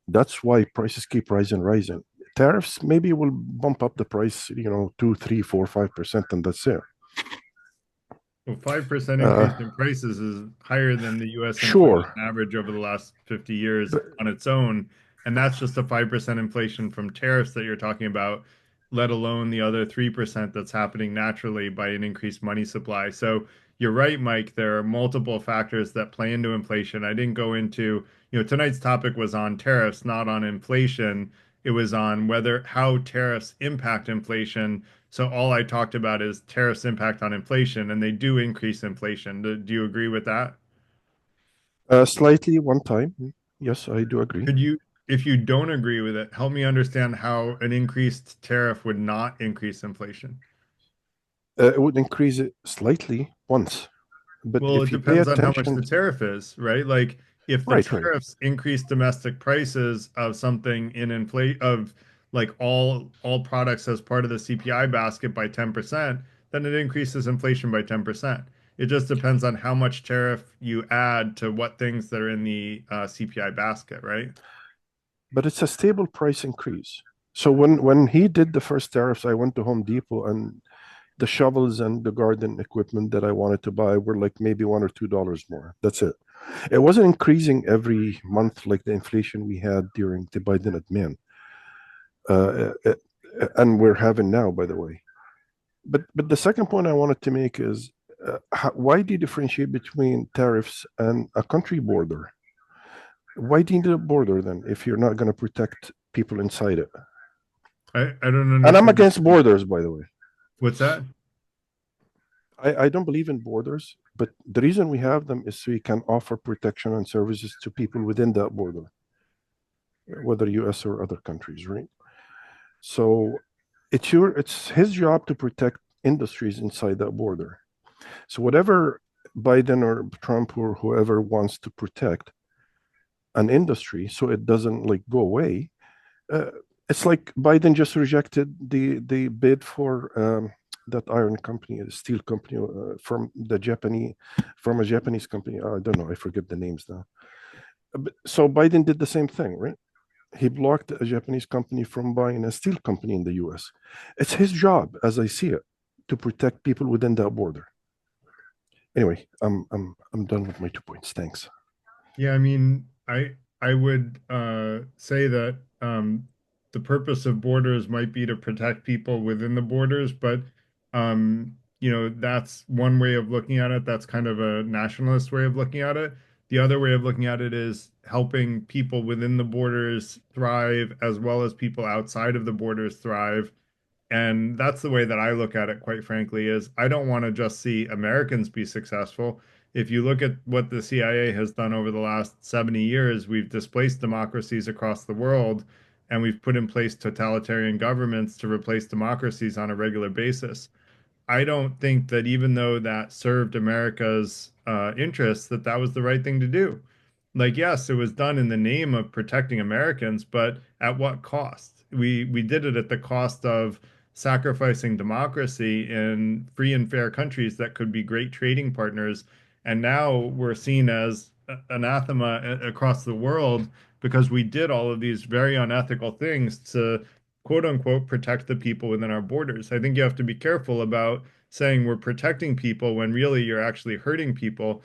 Speaker 11: That's why prices keep rising. Tariffs maybe will bump up the price, 2, 3, 4, 5%, and that's it.
Speaker 1: Well, 5% increase in prices is higher than the U.S.
Speaker 11: Sure.
Speaker 1: inflation average over the last 50 years on its own. And that's just a 5% inflation from tariffs that you're talking about. let alone the other 3% that's happening naturally by an increased money supply. So you're right, Mike. There are multiple factors that play into inflation. I didn't go into, tonight's topic was on tariffs, not on inflation. It was on how tariffs impact inflation. So all I talked about is tariffs impact on inflation, and they do increase inflation. Do you agree with that?
Speaker 11: Slightly one time. Yes, I do agree.
Speaker 1: If you don't agree with it, help me understand how an increased tariff would not increase inflation.
Speaker 11: It would increase it slightly once, but
Speaker 1: Well, it
Speaker 11: if you pay
Speaker 1: depends on how much
Speaker 11: attention,
Speaker 1: the tariff is, right? Like if the
Speaker 11: right, right.
Speaker 1: tariffs increase domestic prices of something in inflate of like all products as part of the CPI basket by 10%, then it increases inflation by 10%. It just depends on how much tariff you add to what things that are in the CPI basket, right?
Speaker 11: But it's a stable price increase. So when he did the first tariffs, I went to Home Depot and the shovels and the garden equipment that I wanted to buy were like maybe $1 or $2 more. That's it. It wasn't increasing every month like the inflation we had during the Biden admin, and we're having now, by the way. But the second point I wanted to make is why do you differentiate between tariffs and a country border? Why do you need a border then if you're not going to protect people inside it?
Speaker 1: I don't
Speaker 11: And I'm
Speaker 1: understand.
Speaker 11: against borders, by the way.
Speaker 1: What's that?
Speaker 11: I don't believe in borders, but the reason we have them is so you can offer protection and services to people within that border, whether US or other countries, right? So it's his job to protect industries inside that border. So whatever Biden or Trump or whoever wants to protect an industry so it doesn't like go away, it's like Biden just rejected the bid for that iron company, a steel company from a Japanese company. I don't know, I forget the names now. So Biden did the same thing, right? He blocked a Japanese company from buying a steel company in the US. It's his job, as I see it, to protect people within that border. Anyway, I'm done with my 2 points. Thanks.
Speaker 1: Yeah, I mean, I would say that the purpose of borders might be to protect people within the borders, but that's one way of looking at it. That's kind of a nationalist way of looking at it. The other way of looking at it is helping people within the borders thrive as well as people outside of the borders thrive. And that's the way that I look at it, quite frankly, is I don't want to just see Americans be successful. If you look at what the CIA has done over the last 70 years, we've displaced democracies across the world and we've put in place totalitarian governments to replace democracies on a regular basis. I don't think that even though that served America's interests, that that was the right thing to do. Like, yes, it was done in the name of protecting Americans, but at what cost? We did it at the cost of sacrificing democracy in free and fair countries that could be great trading partners. And now we're seen as anathema across the world because we did all of these very unethical things to quote unquote protect the people within our borders. I think you have to be careful about saying we're protecting people when really you're actually hurting people.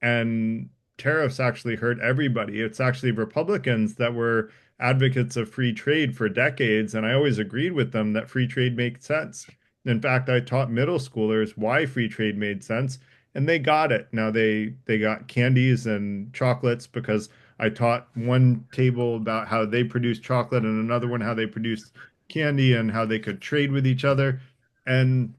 Speaker 1: And tariffs actually hurt everybody. It's actually Republicans that were advocates of free trade for decades, and I always agreed with them that free trade makes sense. In fact, I taught middle schoolers why free trade made sense, and they got it. Now they got candies and chocolates because I taught one table about how they produced chocolate and another one how they produced candy and how they could trade with each other. And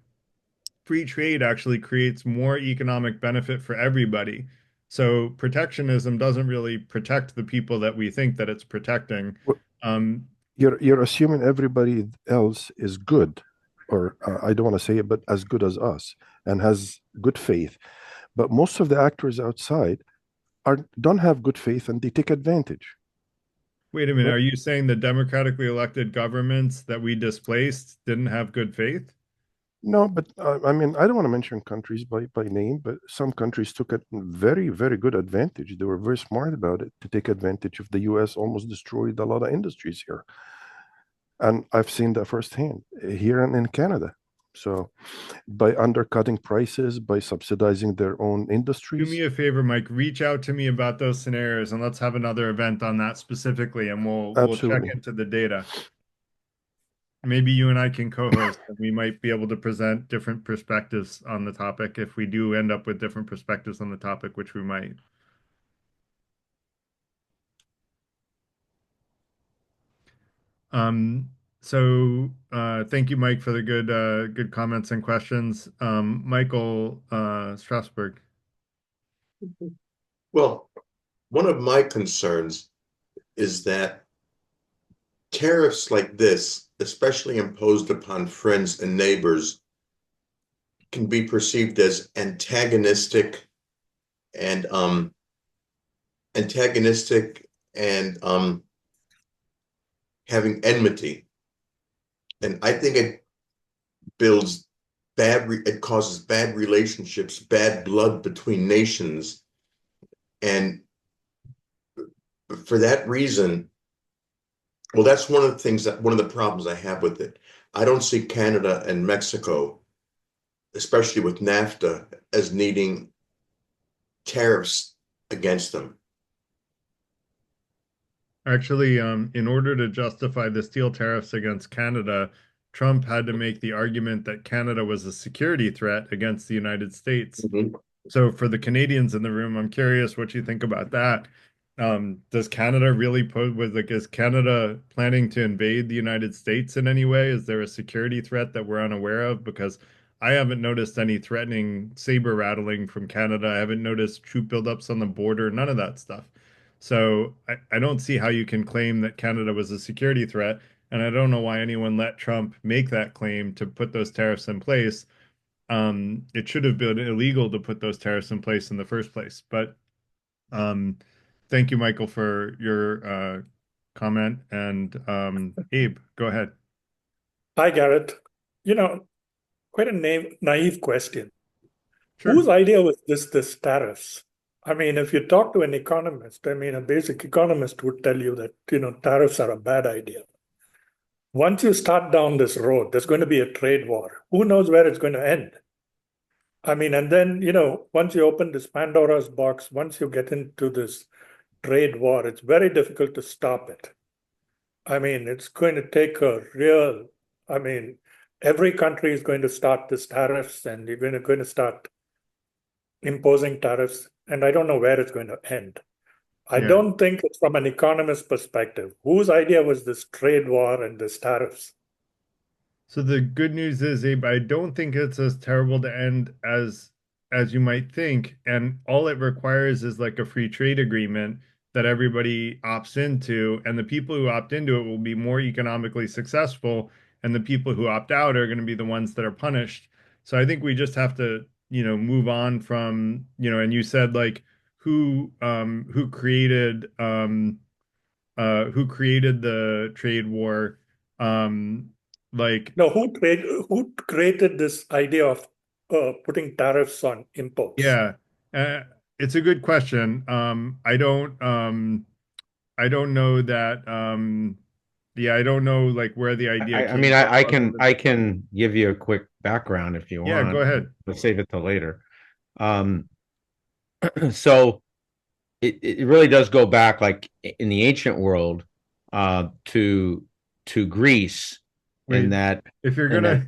Speaker 1: free trade actually creates more economic benefit for everybody. So protectionism doesn't really protect the people that we think that it's protecting. Um,
Speaker 11: You're assuming everybody else is good, or I don't want to say it, but as good as us and has good faith. But most of the actors outside don't have good faith and they take advantage.
Speaker 1: Wait a minute,
Speaker 11: Right?
Speaker 1: are you saying the democratically elected governments that we displaced didn't have good faith?
Speaker 11: No, but I mean, I don't want to mention countries by name, but some countries took a very, very good advantage. They were very smart about it to take advantage of the US almost destroyed a lot of industries here. And I've seen that firsthand here and in Canada. So by undercutting prices, by subsidizing their own
Speaker 1: Do
Speaker 11: industries.
Speaker 1: me a favor, Mike, reach out to me about those scenarios and let's have another event on that specifically and we'll check
Speaker 11: Absolutely.
Speaker 1: into the data. maybe you and I can co-host, and we might be able to present different perspectives on the topic if we do end up with different perspectives on the topic, which we might. Thank you, Mike, for the good comments and questions. Michael Strasberg.
Speaker 13: Well, one of my concerns is that tariffs like this, especially imposed upon friends and neighbors, can be perceived as antagonistic and having enmity. And I think it causes bad relationships, bad blood between nations. And for that reason, well, that's one of the problems I have with it. I don't see Canada and Mexico, especially with NAFTA, as needing tariffs against them.
Speaker 1: Actually, in order to justify the steel tariffs against Canada, Trump had to make the argument that Canada was a security threat against the United States.
Speaker 13: Mm-hmm.
Speaker 1: So for the Canadians in the room, I'm curious what you think about that. Does Canada really is Canada planning to invade the United States in any way? Is there a security threat that we're unaware of? Because I haven't noticed any threatening saber rattling from Canada. I haven't noticed troop buildups on the border, none of that stuff. So I don't see how you can claim that Canada was a security threat. And I don't know why anyone let Trump make that claim to put those tariffs in place. It should have been illegal to put those tariffs in place in the first place. But thank you, Michael, for your comment. And Abe, go ahead.
Speaker 14: Hi, Garrett. Quite a naive question.
Speaker 1: Sure.
Speaker 14: Whose idea was this tariffs? I mean, if you talk to an economist, I mean, a basic economist would tell you that, tariffs are a bad idea. Once you start down this road, there's going to be a trade war. Who knows where it's going to end? I mean, and then, once you open this Pandora's box, once you get into this trade war, it's very difficult to stop it. I mean, it's going to take every country is going to start this tariffs, and you're going to start imposing tariffs, and I don't know where it's going to end. I don't think it's from an economist perspective. Whose idea was this trade war and this tariffs?
Speaker 1: So the good news is, Abe, I don't think it's as terrible to end as you might think. And all it requires is like a free trade agreement that everybody opts into, and the people who opt into it will be more economically successful, and the people who opt out are going to be the ones that are punished. So I think we just have to, move on from, and you said like who created the trade war,
Speaker 14: who created this idea of putting tariffs on imports?
Speaker 1: Yeah, it's a good question. I don't know that. I don't know like where the idea came from.
Speaker 9: I can give you a quick background if you want.
Speaker 1: Yeah, go ahead.
Speaker 9: We'll save it till later. So it really does go back, like in the ancient world, to Greece.
Speaker 1: Wait,
Speaker 9: in that
Speaker 1: if you're gonna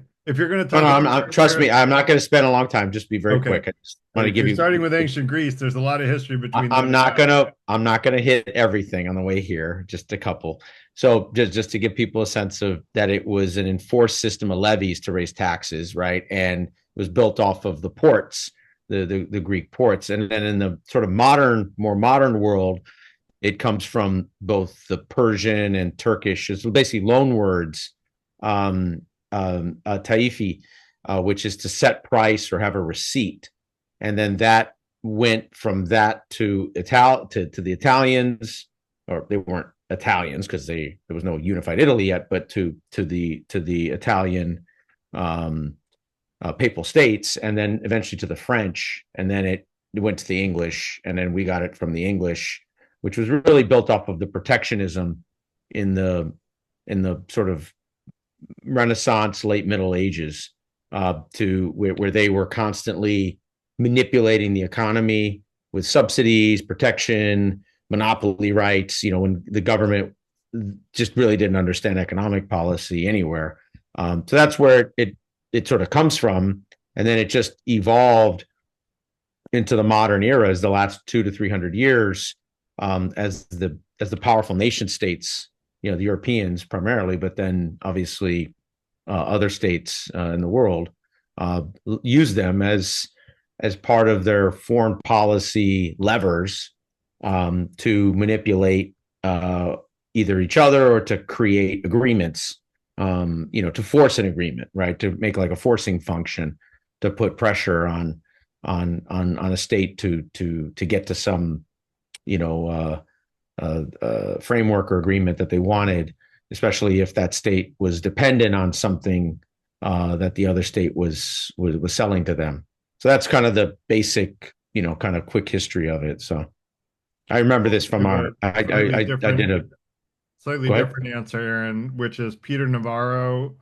Speaker 1: talk,
Speaker 9: trust me, I'm not going to spend a long time. Just be very quick. I just want to give you.
Speaker 1: Starting with ancient Greece, there's a lot of history between.
Speaker 9: I'm not gonna hit everything on the way here. Just a couple. So just to give people a sense of that, it was an enforced system of levies to raise taxes, right? And it was built off of the ports, the Greek ports, and then in the sort of more modern world, it comes from both the Persian and Turkish. It's basically loan words. Taifi, which is to set price or have a receipt, and then that went from that to the Italians, or they weren't Italians because there was no unified Italy yet, but to the Italian papal states, and then eventually to the French, and then it went to the English, and then we got it from the English, which was really built off of the protectionism in the sort of Renaissance, late Middle Ages, to where they were constantly manipulating the economy with subsidies, protection, monopoly rights. When the government just really didn't understand economic policy anywhere. So that's where it sort of comes from, and then it just evolved into the modern era as the last 200 to 300 years, as the powerful nation states, the Europeans primarily, but then obviously other states in the world use them as part of their foreign policy levers to manipulate either each other or to create agreements, to force an agreement, right? To make like a forcing function to put pressure on a state to get to some, framework or agreement that they wanted, especially if that state was dependent on something that the other state was selling to them. So that's kind of the basic, kind of quick history of it. So I remember this from I did a
Speaker 1: slightly
Speaker 9: go ahead.
Speaker 1: different answer, Aaron, which is Peter Navarro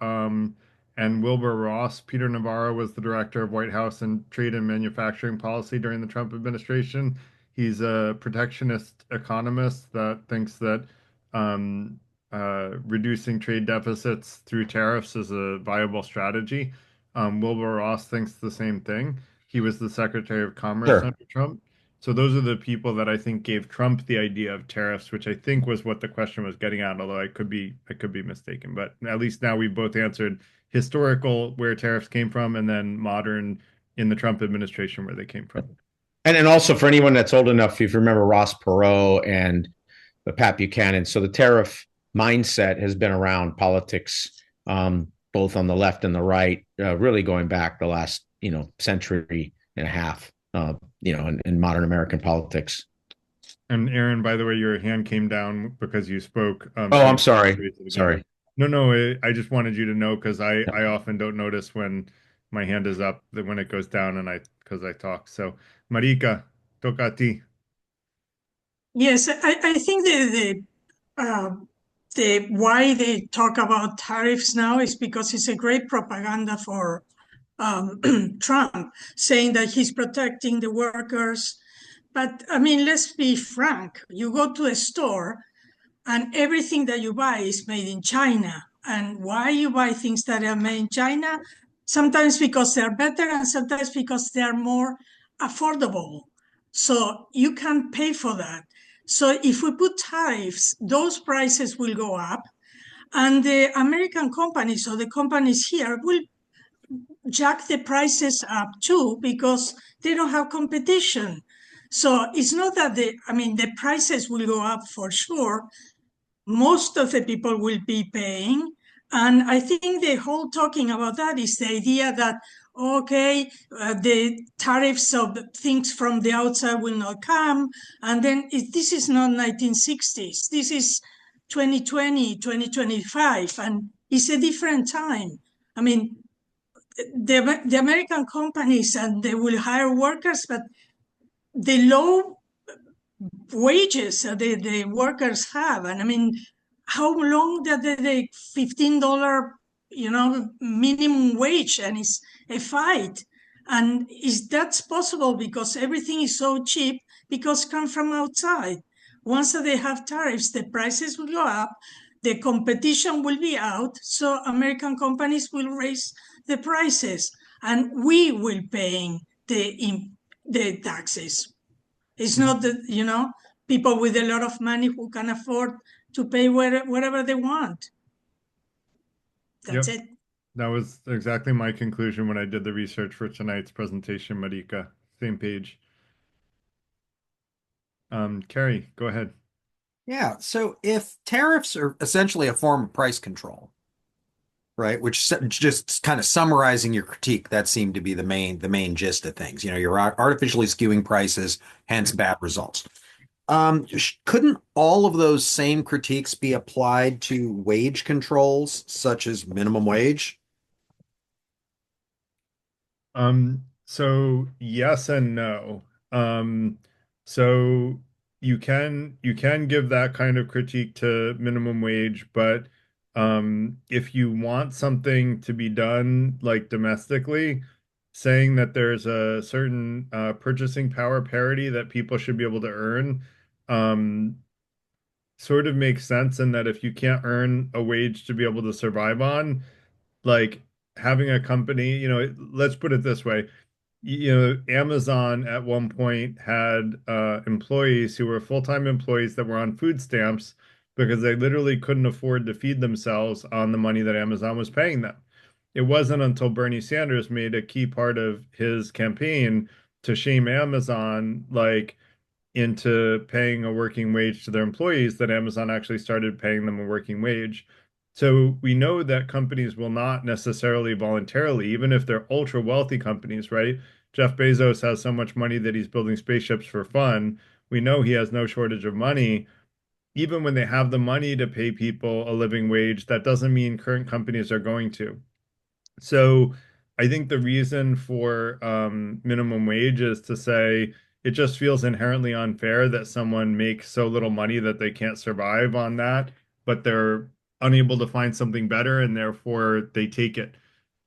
Speaker 1: and Wilbur Ross. Peter Navarro was the director of White House and Trade and Manufacturing Policy during the Trump administration. He's a protectionist economist that thinks that reducing trade deficits through tariffs is a viable strategy. Wilbur Ross thinks the same thing. He was the Secretary of Commerce under Trump. So those are the people that I think gave Trump the idea of tariffs, which I think was what the question was getting at, although I could be mistaken. But at least now we've both answered historical where tariffs came from and then modern in the Trump administration where they came from.
Speaker 9: And also for anyone that's old enough, if you remember Ross Perot and Pat Buchanan, so the tariff mindset has been around politics, both on the left and the right, really going back the last century and a half, in modern American politics.
Speaker 1: And Aaron, by the way, your hand came down because you spoke.
Speaker 9: I'm sorry. Sorry.
Speaker 1: No, I just wanted you to know because I often don't notice when my hand is up, that when it goes down and because I talk. So Marika, toca a ti.
Speaker 4: Yes, I think the why they talk about tariffs now is because it's a great propaganda for Trump, saying that he's protecting the workers. But I mean, let's be frank. You go to a store and everything that you buy is made in China. And why you buy things that are made in China? Sometimes because they're better and sometimes because they're more affordable. So you can pay for that. So if we put tariffs, those prices will go up. And the American companies or the companies here will jack the prices up too because they don't have competition. So it's not that the prices will go up for sure. Most of the people will be paying. And I think the whole talking about that is the idea that, okay, the tariffs of things from the outside will not come. And then this is not 1960s. This is 2020, 2025, and it's a different time. I mean, the American companies, and they will hire workers, but the low wages the workers have, and I mean, how long that the $15 minimum wage, and it's a fight, and is that's possible because everything is so cheap because come from outside. Once that they have tariffs, the prices will go up, the competition will be out, so American companies will raise the prices, and we will paying the taxes. It's not that, people with a lot of money who can afford to pay whatever they want. That's it.
Speaker 1: That was exactly my conclusion when I did the research for tonight's presentation, Marika. Same page. Carrie, go ahead.
Speaker 15: Yeah. So if tariffs are essentially a form of price control, right, which just kind of summarizing your critique, that seemed to be the main gist of things. You're artificially skewing prices, hence bad results. Couldn't all of those same critiques be applied to wage controls, such as minimum wage?
Speaker 1: So yes and no. So you can give that kind of critique to minimum wage, but if you want something to be done like domestically, saying that there's a certain purchasing power parity that people should be able to earn, sort of makes sense in that if you can't earn a wage to be able to survive on, like having a company, let's put it this way. Amazon at one point had employees who were full-time employees that were on food stamps because they literally couldn't afford to feed themselves on the money that Amazon was paying them. It wasn't until Bernie Sanders made a key part of his campaign to shame Amazon, like into paying a working wage to their employees, that Amazon actually started paying them a working wage. So we know that companies will not necessarily voluntarily, even if they're ultra wealthy companies, right? Jeff Bezos has so much money that he's building spaceships for fun. We know he has no shortage of money. Even when they have the money to pay people a living wage, that doesn't mean current companies are going to. So I think the reason for minimum wage is to say it just feels inherently unfair that someone makes so little money that they can't survive on that, but they're unable to find something better and therefore they take it.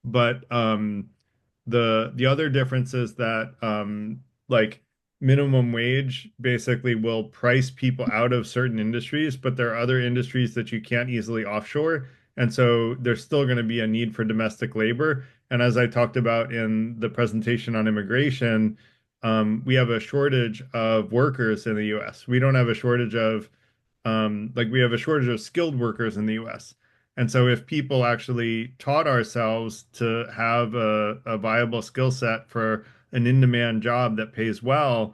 Speaker 1: But the other difference is that like minimum wage basically will price people out of certain industries, but there are other industries that you can't easily offshore. And so there's still going to be a need for domestic labor. And as I talked about in the presentation on immigration, we have a shortage of workers in the US. We don't have a shortage of like we have a shortage of skilled workers in the US. And so if people actually taught ourselves to have a viable skill set for an in-demand job that pays well,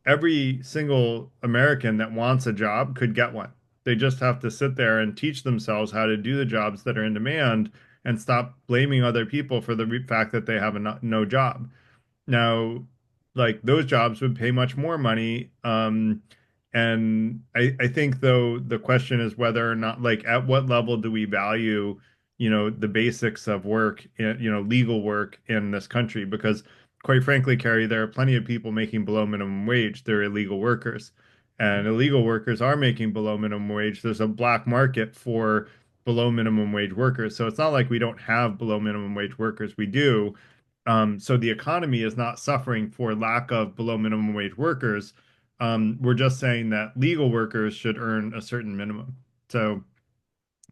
Speaker 1: every single American that wants a job could get one. They just have to sit there and teach themselves how to do the jobs that are in demand and stop blaming other people for the fact that they have no job. Now, like those jobs would pay much more money. And I think though the question is whether or not, like, at what level do we value, the basics of work, legal work in this country? Because quite frankly, Carrie, there are plenty of people making below minimum wage. They're illegal workers. And illegal workers are making below minimum wage. There's a black market for below minimum wage workers. So it's not like we don't have below minimum wage workers. We do. So the economy is not suffering for lack of below minimum wage workers. We're just saying that legal workers should earn a certain minimum. So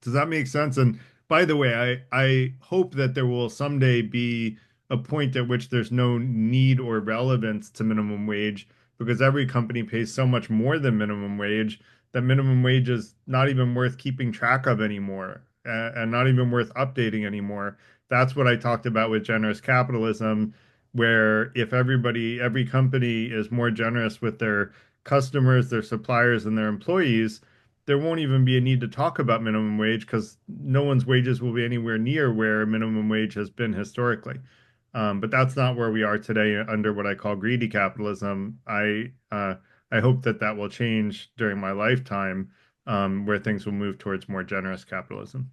Speaker 1: does that make sense? And by the way, I hope that there will someday be a point at which there's no need or relevance to minimum wage because every company pays so much more than minimum wage that minimum wage is not even worth keeping track of anymore and not even worth updating anymore. That's what I talked about with generous capitalism, where if every company is more generous with their customers, their suppliers, and their employees, there won't even be a need to talk about minimum wage because no one's wages will be anywhere near where minimum wage has been historically. But that's not where we are today under what I call greedy capitalism. I hope that that will change during my lifetime, where things will move towards more generous capitalism.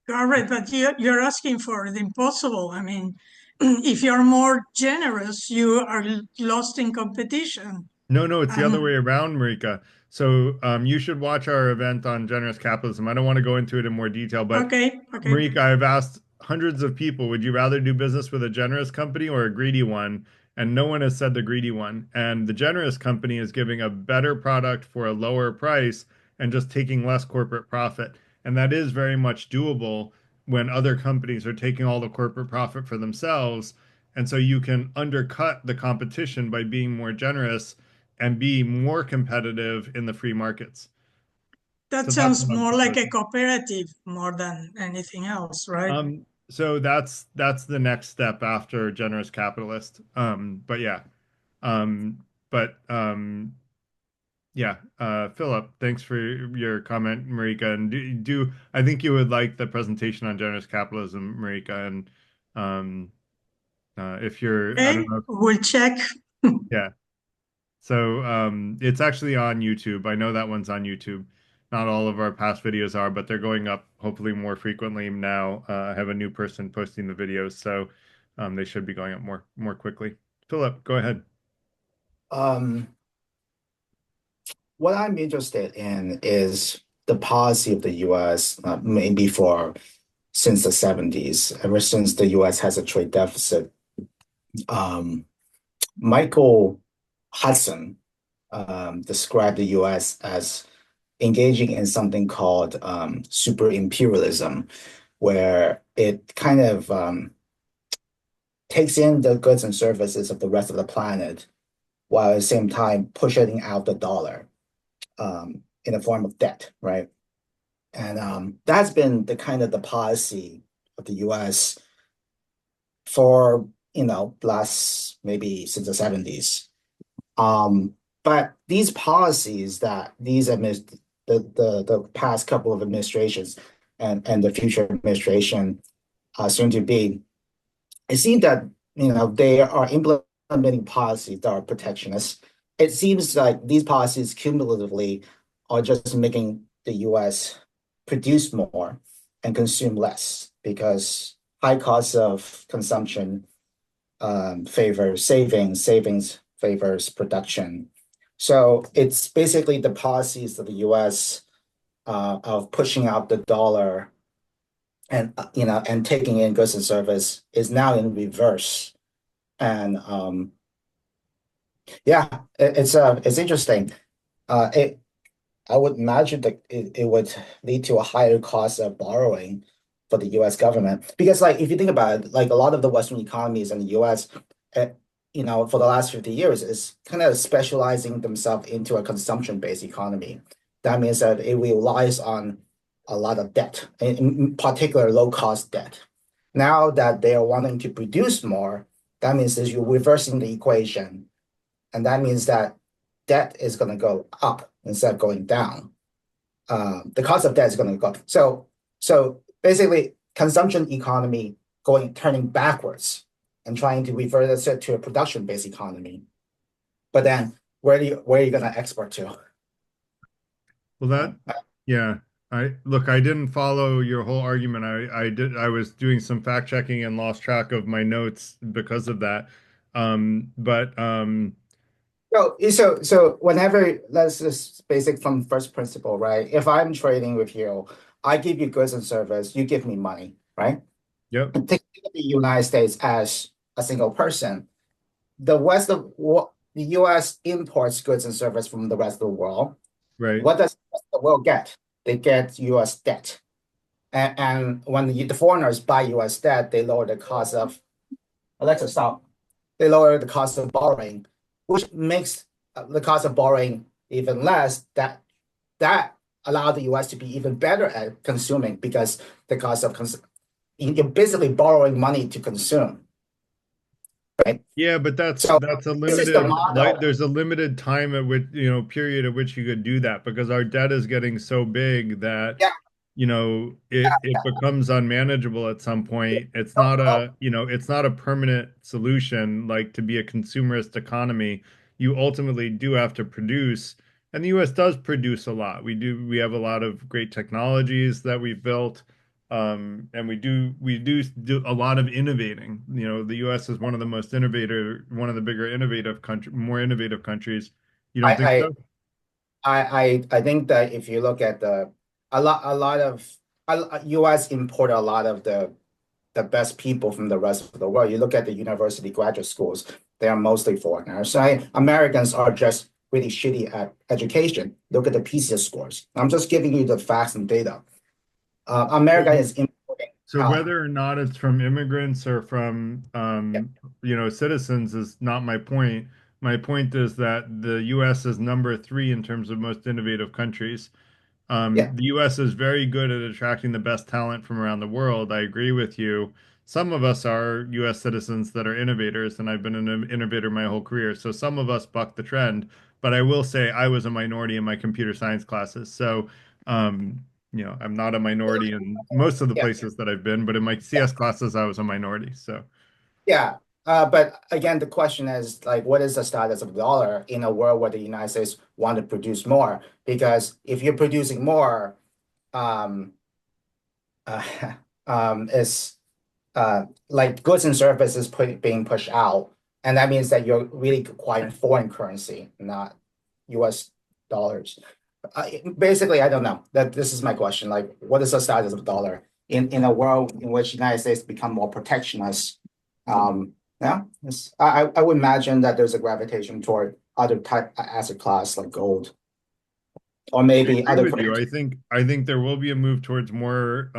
Speaker 4: Correct, but you're asking for the impossible. I mean, if you're more generous, you are lost in competition.
Speaker 1: No, it's the other way around, Marika. So you should watch our event on generous capitalism. I don't want to go into it in more detail, but
Speaker 4: Okay.
Speaker 1: Marika, I've asked hundreds of people, would you rather do business with a generous company or a greedy one? And no one has said the greedy one. And the generous company is giving a better product for a lower price and just taking less corporate profit. And that is very much doable when other companies are taking all the corporate profit for themselves. And so you can undercut the competition by being more generous and be more competitive in the free markets.
Speaker 4: That
Speaker 1: So that's
Speaker 4: sounds
Speaker 1: what I'm
Speaker 4: more like a
Speaker 1: proposing.
Speaker 4: cooperative more than anything else, right?
Speaker 1: So that's the next step after generous capitalist. But yeah. But yeah, Philip, thanks for your comment, Marika. And I think you would like the presentation on generous capitalism, Marika, and if you're, I
Speaker 4: Okay,
Speaker 1: don't know.
Speaker 4: we'll check.
Speaker 1: Yeah. So it's actually on YouTube. I know that one's on YouTube. Not all of our past videos are, but they're going up hopefully more frequently now. I have a new person posting the videos, so they should be going up more quickly. Philip, go ahead.
Speaker 16: What I'm interested in is the policy of the US, maybe for since the 70s, ever since the US has a trade deficit. Michael Hudson described the US as engaging in something called super imperialism, where it kind of takes in the goods and services of the rest of the planet, while at the same time pushing out the dollar in the form of debt, right? And that's been the kind of the policy of the U.S. for last maybe since the 70s. But these policies that the past couple of administrations and the future administration soon to be, it seems that they are implementing policies that are protectionist. It seems like these policies cumulatively are just making the U.S. produce more and consume less, because high costs of consumption favors savings, savings favors production. So it's basically the policies of the U.S. Of pushing out the dollar and taking in goods and service is now in reverse. And it's interesting. I would imagine that it would lead to a higher cost of borrowing for the U.S. government, because like if you think about it, like a lot of the Western economies in the U.S., for the last 50 years is kind of specializing themselves into a consumption-based economy. That means that it relies on a lot of debt, in particular low-cost debt. Now that they are wanting to produce more, that means that you're reversing the equation, and that means that debt is going to go up instead of going down. The cost of debt is going to go up. So basically, consumption economy turning backwards and trying to revert it to a production-based economy. But then where are you going to export to?
Speaker 1: Well, yeah. I didn't follow your whole argument. I was doing some fact checking and lost track of my notes because of that.
Speaker 16: So whenever, let's just basic from first principle, right? If I'm trading with you, I give you goods and service, you give me money, right?
Speaker 1: Yep.
Speaker 16: And take the United States as a single person. The U.S. imports goods and service from the rest of the world.
Speaker 1: Right.
Speaker 16: What does the rest of the world get? They get U.S. debt. And when the foreigners buy U.S. debt, they lower the cost of, Alexa, stop. They lower the cost of borrowing, which makes the cost of borrowing even less. That allows the U.S. to be even better at consuming, because the cost of you're basically borrowing money to consume, right?
Speaker 1: Yeah, but that's a limited, there's a limited time at which, period at which you could do that, because our debt is getting so big that it becomes unmanageable at some point. It's not a permanent solution. Like, to be a consumerist economy, you ultimately do have to produce, and the US does produce a lot. We have a lot of great technologies that we've built. And we do a lot of innovating. The US is one of the one of the more innovative countries. You don't think so?
Speaker 16: I think that if you look at a lot of U.S. import a lot of the best people from the rest of the world. You look at the university graduate schools, they are mostly foreigners. Right? Americans are just really shitty at education. Look at the PISA scores. I'm just giving you the facts and data. America is importing.
Speaker 1: So whether or not it's from immigrants or from citizens is not my point. My point is that the U.S. is number 3 in terms of most innovative countries. The U.S. is very good at attracting the best talent from around the world. I agree with you. Some of us are U.S. citizens that are innovators, and I've been an innovator my whole career. So some of us buck the trend. But I will say I was a minority in my computer science classes. So, I'm not a minority in most of the places that I've been, but in my CS classes, I was a minority. So,
Speaker 16: yeah. But again, the question is, like, what is the status of the dollar in a world where the United States want to produce more? Because if you're producing more, is like goods and services being pushed out, and that means that you're really acquiring foreign currency, not U.S. dollars. Basically, I don't know. This is my question. Like, what is the status of the dollar in a world in which the United States become more protectionist? Yeah, I would imagine that there's a gravitation toward other type asset class like gold, or maybe
Speaker 1: I
Speaker 16: other.
Speaker 1: agree with you. I think there will be a move towards more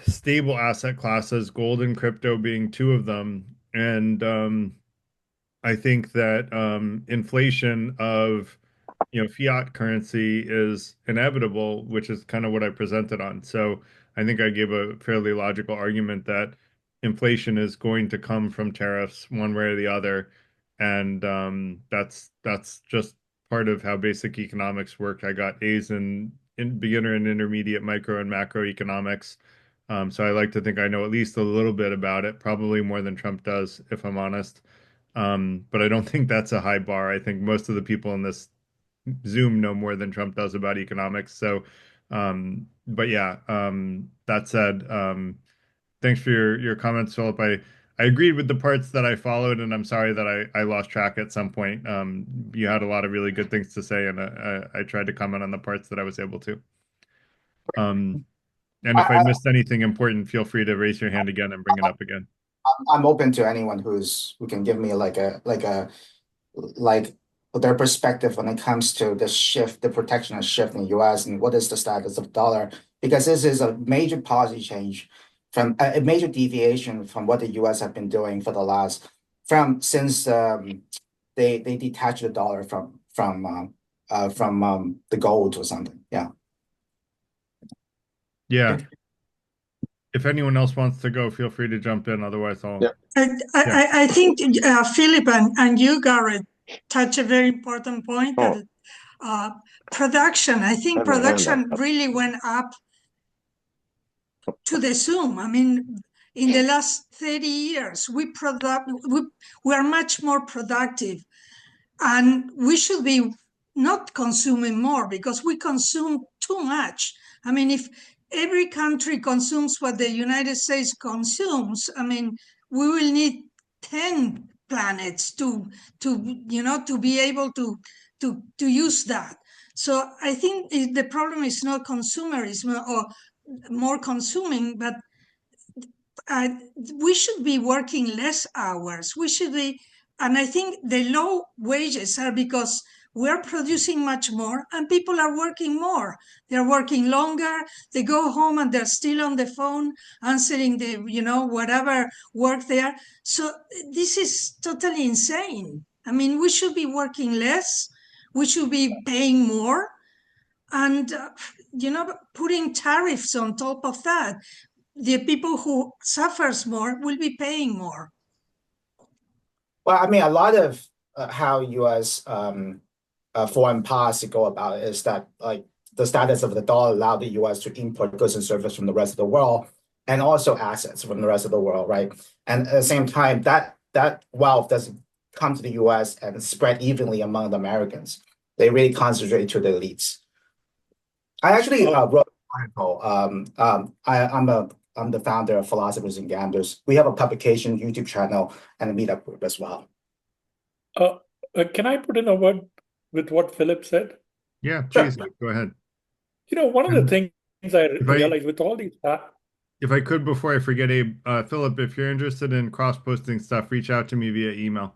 Speaker 1: stable asset classes, gold and crypto being two of them. And I think that inflation of fiat currency is inevitable, which is kind of what I presented on. So I think I gave a fairly logical argument that inflation is going to come from tariffs one way or the other, and that's just part of how basic economics work. I got A's in beginner and intermediate micro and macroeconomics. So I like to think I know at least a little bit about it, probably more than Trump does, if I'm honest. But I don't think that's a high bar. I think most of the people in this Zoom know more than Trump does about economics. So, but yeah, that said, thanks for your comments, Philip. I agreed with the parts that I followed, and I'm sorry that I lost track at some point. You had a lot of really good things to say, and I tried to comment on the parts that I was able to. And if I missed anything important, feel free to raise your hand again and bring it up again.
Speaker 16: I'm open to anyone who can give me like their perspective when it comes to the shift, the protectionist shift in the U.S. and what is the status of the dollar, because this is a major policy change from a major deviation from what the U.S. have been doing for the last since they detached the dollar from the gold or something. Yeah.
Speaker 1: Yeah. If anyone else wants to go, feel free to jump in. Otherwise, I'll.
Speaker 4: Yeah. I think Philip and you, Garrett, touch a very important point that production. I think production really went up to the Zoom. I mean, in the last 30 years, we are much more productive, and we should be not consuming more because we consume too much. I mean, if every country consumes what the United States consumes, I mean, we will need 10 planets to be able to use that. So I think the problem is not consumerism or more consuming, but we should be working less hours. We should be, and I think the low wages are because we're producing much more and people are working more. They're working longer. They go home and they're still on the phone answering the, whatever work they are. So this is totally insane. I mean, we should be working less. We should be paying more. And, putting tariffs on top of that, the people who suffers more will be paying more.
Speaker 16: Well, I mean, a lot of how U.S. Foreign policy go about it is that like the status of the dollar allow the U.S. to import goods and services from the rest of the world and also assets from the rest of the world, right? And at the same time, that wealth doesn't come to the U.S. and spread evenly among the Americans. They really concentrate to the elites. I actually wrote an article. I'm the founder of Philosophers and Gamblers. We have a publication, YouTube channel, and a meetup group as well.
Speaker 14: Can I put in a word with what Philip said?
Speaker 1: Yeah, please, go ahead.
Speaker 14: One of the things I realized with all these...
Speaker 1: If I could, before I forget, Abe, Philip, if you're interested in cross-posting stuff, reach out to me via email.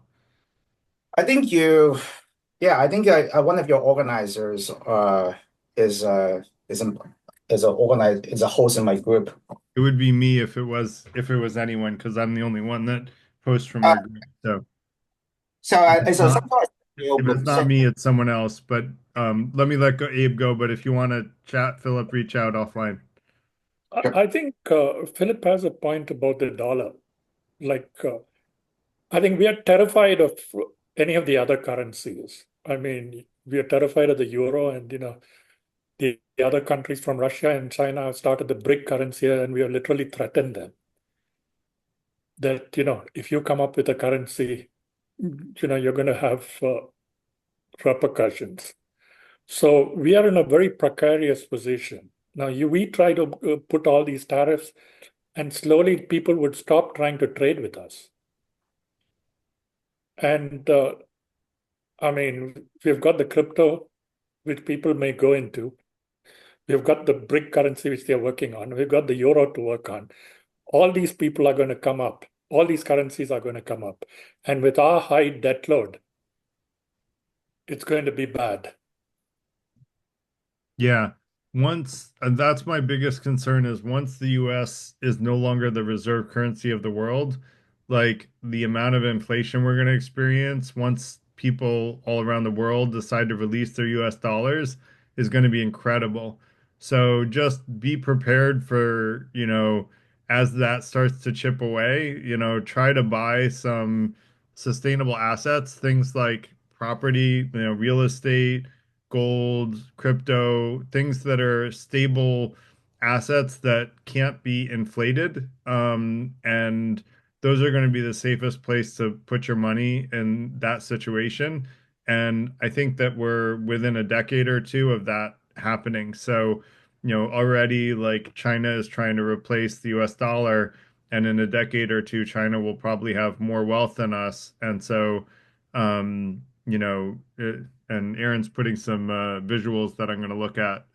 Speaker 16: I think one of your organizers is a host in my group.
Speaker 1: It would be me if it was anyone, because I'm the only one that posts from our group. If it's not me, it's someone else. But let me let Abe go. But if you want to chat, Philip, reach out offline.
Speaker 14: I think Philip has a point about the dollar. I think we are terrified of any of the other currencies. I mean, we are terrified of the euro, and the other countries from Russia and China have started the BRIC currency, and we have literally threatened them that if you come up with a currency, you're going to have repercussions. So we are in a very precarious position. Now, we try to put all these tariffs, and slowly people would stop trying to trade with us. And I mean, we've got the crypto, which people may go into. We've got the BRIC currency, which they're working on. We've got the euro to work on. All these people are going to come up. All these currencies are going to come up. And with our high debt load, it's going to be bad.
Speaker 1: Yeah. once, and that's my biggest concern, is once the US is no longer the reserve currency of the world, like the amount of inflation we're going to experience once people all around the world decide to release their US dollars is going to be incredible. So just be prepared for, as that starts to chip away, try to buy some sustainable assets, things like property, real estate, gold, crypto, things that are stable assets that can't be inflated. And those are going to be the safest place to put your money in that situation. And I think that we're within a decade or two of that happening. So, already like China is trying to replace the US dollar, and in a decade or two, China will probably have more wealth than us. And so, and Aaron's putting some visuals that I'm going to look at.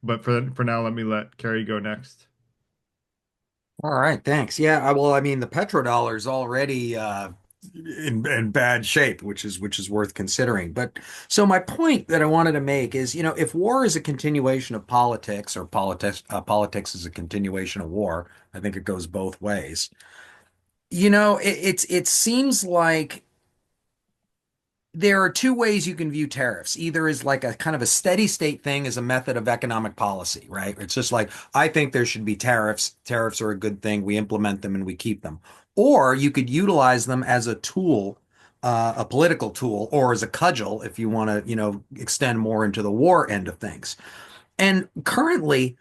Speaker 1: But for now, let me let Carrie go next.
Speaker 15: All right, thanks. Yeah, well, I mean, the petrodollar is already in bad shape, which is worth considering. But so my point that I wanted to make is, if war is a continuation of politics, or politics is a continuation of war, I think it goes both ways. It seems like there are two ways you can view tariffs. Either as like a kind of a steady state thing as a method of economic policy, right? It's just like, I think there should be tariffs. Tariffs are a good thing. We implement them and we keep them. Or you could utilize them as a tool, a political tool, or as a cudgel if you want to, extend more into the war end of things. And currently,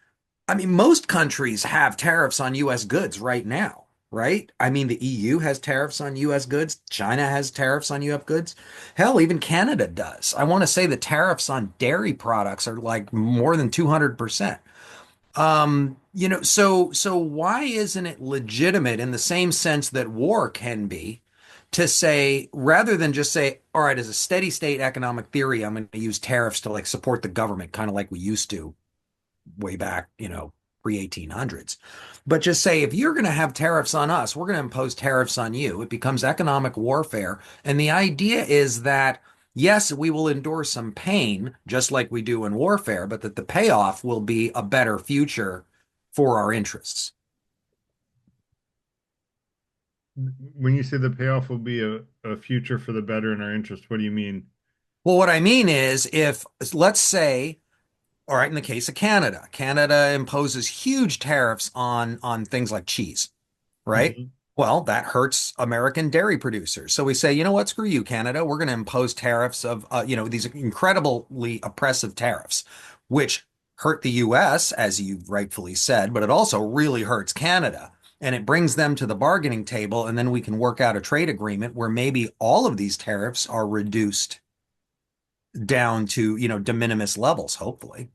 Speaker 15: I mean, most countries have tariffs on US goods right now, right? I mean, the EU has tariffs on US goods. China has tariffs on US goods. Hell, even Canada does. I want to say the tariffs on dairy products are like more than 200%. So why isn't it legitimate in the same sense that war can be to say, rather than just say, all right, as a steady state economic theory, I'm going to use tariffs to like support the government, kind of like we used to way back, pre 1800s. But just say, if you're going to have tariffs on us, we're going to impose tariffs on you. It becomes economic warfare. And the idea is that, yes, we will endure some pain, just like we do in warfare, but that the payoff will be a better future for our interests.
Speaker 1: When you say the payoff will be a future for the better in our interest, what do you mean?
Speaker 15: Well, what I mean is, if, let's say, all right, in the case of Canada, Canada imposes huge tariffs on things like cheese, right?
Speaker 1: Mhm.
Speaker 15: Well, that hurts American dairy producers. So we say, you know what, screw you, Canada. We're going to impose tariffs of, these incredibly oppressive tariffs, which hurt the US, as you rightfully said, but it also really hurts Canada. And it brings them to the bargaining table, and then we can work out a trade agreement where maybe all of these tariffs are reduced down to, de minimis levels, hopefully.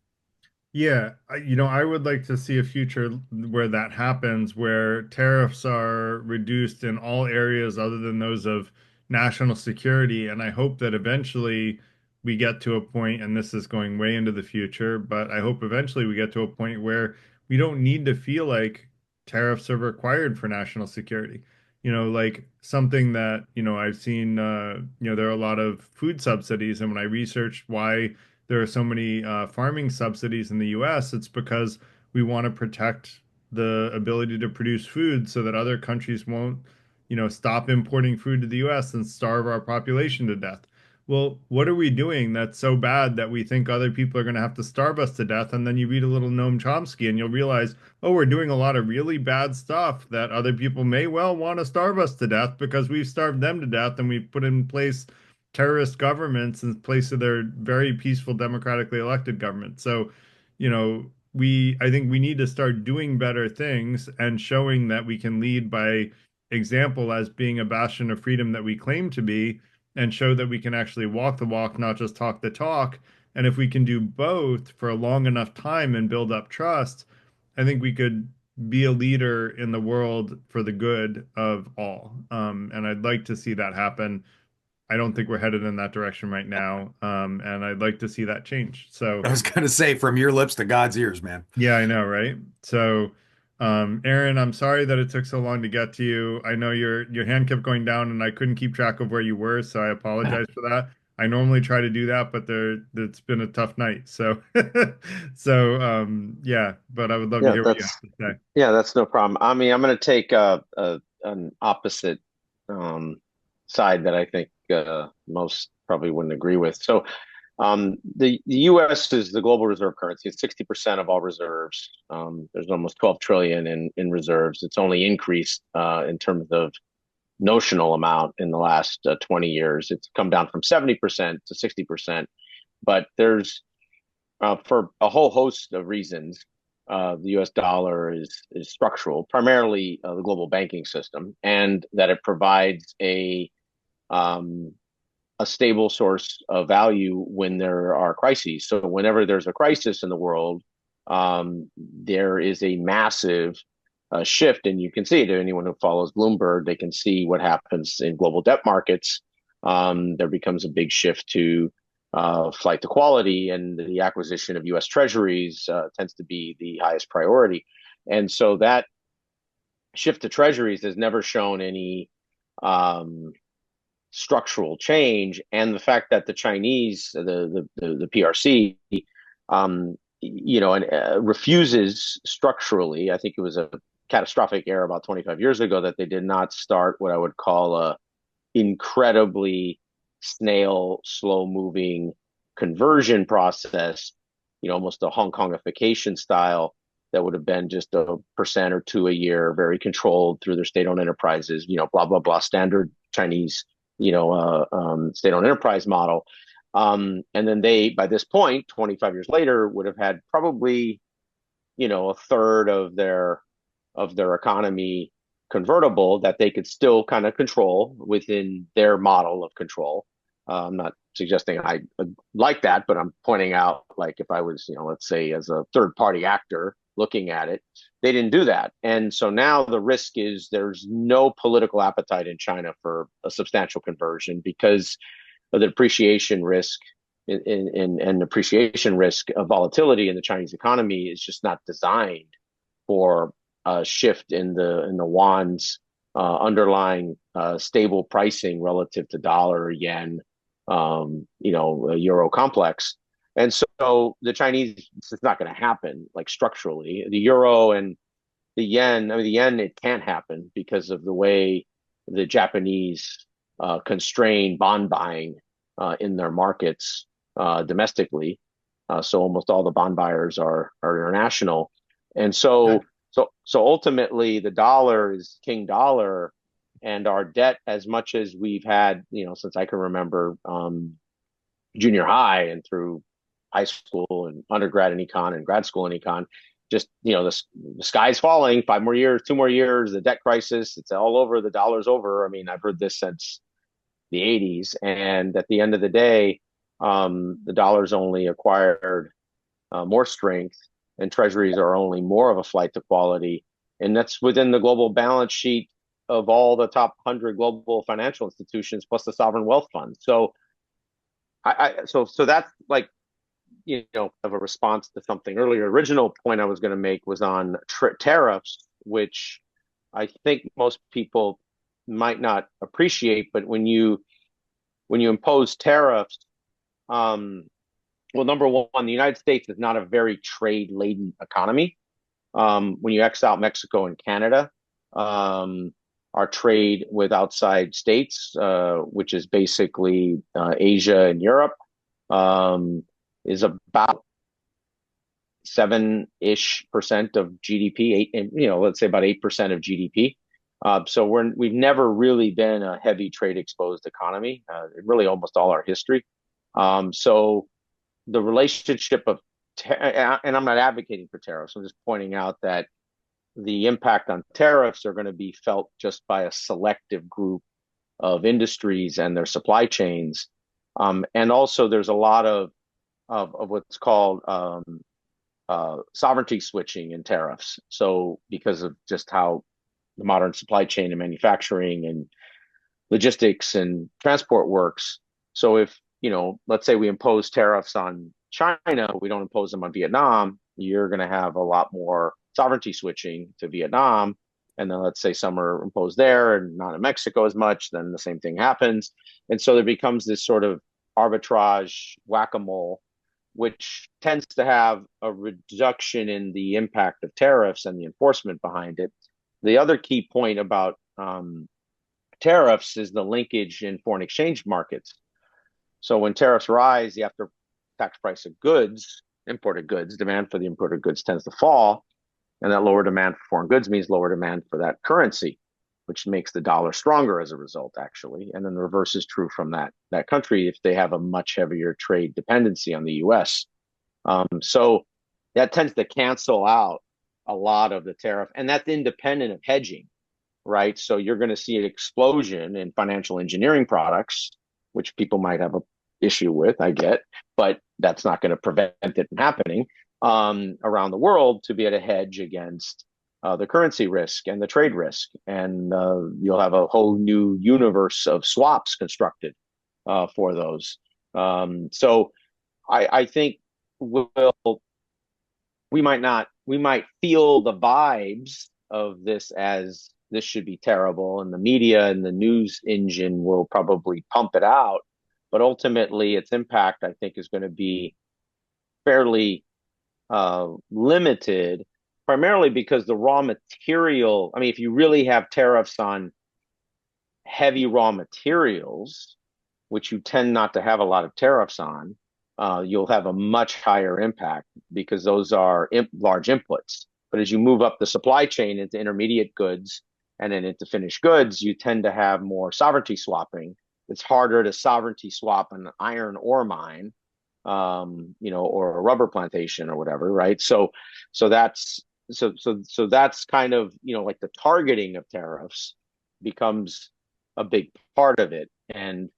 Speaker 1: Yeah, I would like to see a future where that happens, where tariffs are reduced in all areas other than those of national security. And I hope that eventually we get to a point, and this is going way into the future, but I hope eventually we get to a point where we don't need to feel like tariffs are required for national security. Like something that, I've seen, there are a lot of food subsidies. And when I researched why there are so many farming subsidies in the US, it's because we want to protect the ability to produce food so that other countries won't, stop importing food to the US and starve our population to death. Well, what are we doing that's so bad that we think other people are going to have to starve us to death? And then you read a little Noam Chomsky and you'll realize, oh, we're doing a lot of really bad stuff that other people may well want to starve us to death because we've starved them to death and we've put in place terrorist governments in place of their very peaceful democratically elected government. So, I think we need to start doing better things and showing that we can lead by example as being a bastion of freedom that we claim to be, and show that we can actually walk the walk, not just talk the talk. And if we can do both for a long enough time and build up trust, I think we could be a leader in the world for the good of all. And I'd like to see that happen. I don't think we're headed in that direction right now. And I'd like to see that change. So,
Speaker 15: I was going to say, from your lips to God's ears, man.
Speaker 1: yeah, I know, right? So, Aaron, I'm sorry that it took so long to get to you. I know your hand kept going down and I couldn't keep track of where you were, so I apologize for that. I normally try to do that, but it's been a tough night. So, yeah, but I would love to
Speaker 17: Yeah,
Speaker 1: hear what you have to say.
Speaker 17: that's no problem. I mean, I'm going to take an opposite side that I think most probably wouldn't agree with. So, the U.S. is the global reserve currency. It's 60% of all reserves. There's almost 12 trillion in reserves. It's only increased in terms of notional amount in the last 20 years. It's come down from 70% to 60%. But there's for a whole host of reasons, the U.S. dollar is structural, primarily the global banking system, and that it provides a stable source of value when there are crises. So whenever there's a crisis in the world, there is a massive shift, and you can see it. Anyone who follows Bloomberg, they can see what happens in global debt markets. There becomes a big shift to flight to quality, and the acquisition of U.S. Treasuries tends to be the highest priority. And so that shift to Treasuries has never shown any structural change, and the fact that the Chinese, the PRC, refuses structurally. I think it was a catastrophic error about 25 years ago that they did not start what I would call a incredibly snail, slow-moving conversion process. Almost a Hong Kongification style that would have been just 1% or 2% a year, very controlled through their state-owned enterprises. Blah blah blah, standard Chinese state-owned enterprise model. And then they, by this point, 25 years later, would have had probably, a third of their economy convertible that they could still kind of control within their model of control. I'm not suggesting I like that, but I'm pointing out, like, if I was, let's say as a third-party actor looking at it, they didn't do that. And so now the risk is there's no political appetite in China for a substantial conversion because of the depreciation risk and appreciation risk of volatility in the Chinese economy is just not designed for a shift in the yuan's underlying stable pricing relative to dollar, yen, euro complex. And so the Chinese, it's not going to happen, like, structurally. The euro and the yen, the yen, it can't happen because of the way the Japanese constrain bond buying in their markets domestically. So almost all the bond buyers are international. And so ultimately the dollar is king dollar, and our debt, as much as we've had, since I can remember, junior high and through high school and undergrad in econ and grad school in econ, just, the sky's falling, 5 more years, 2 more years, the debt crisis, it's all over, the dollar's over. I mean, I've heard this since the 80s. And at the end of the day, the dollar's only acquired more strength, and treasuries are only more of a flight to quality. And that's within the global balance sheet of all the top 100 global financial institutions, plus the sovereign wealth fund. So so that's like, of a response to something earlier. Original point I was going to make was on tariffs, which I think most people might not appreciate. But when you impose tariffs, well, number one, the United States is not a very trade-laden economy. When you X out Mexico and Canada, our trade with outside states, which is basically Asia and Europe, is about 7-ish% of GDP, let's say about 8% of GDP. So we've never really been a heavy trade exposed economy, really almost all our history. So the relationship of, and I'm not advocating for tariffs, I'm just pointing out that the impact on tariffs are going to be felt just by a selective group of industries and their supply chains. And also there's a lot of what's called sovereignty switching in tariffs. So because of just how the modern supply chain and manufacturing and logistics and transport works. So if, let's say we impose tariffs on China, we don't impose them on Vietnam, you're going to have a lot more sovereignty switching to Vietnam. And then let's say some are imposed there and not in Mexico as much, then the same thing happens. And so there becomes this sort of arbitrage whack-a-mole, which tends to have a reduction in the impact of tariffs and the enforcement behind it. The other key point about tariffs is the linkage in foreign exchange markets. So when tariffs rise, the after tax price of goods, imported goods, demand for the imported goods tends to fall. And that lower demand for foreign goods means lower demand for that currency, which makes the dollar stronger as a result, actually. And then the reverse is true from that country if they have a much heavier trade dependency on the US. So that tends to cancel out a lot of the tariff, and that's independent of hedging, right? So you're going to see an explosion in financial engineering products, which people might have an issue with, I get, but that's not going to prevent it from happening around the world to be able to hedge against the currency risk and the trade risk. And you'll have a whole new universe of swaps constructed for those. So I think we might feel the vibes of this as this should be terrible, and the media and the news engine will probably pump it out. But ultimately, its impact, I think, is going to be fairly limited, primarily because the raw material, I mean, if you really have tariffs on heavy raw materials, which you tend not to have a lot of tariffs on, you'll have a much higher impact because those are large inputs. But as you move up the supply chain into intermediate goods and then into finished goods, you tend to have more sovereignty swapping. It's harder to sovereignty swap an iron ore mine, or a rubber plantation or whatever, right? So that's kind of, like the targeting of tariffs becomes a big part of it, and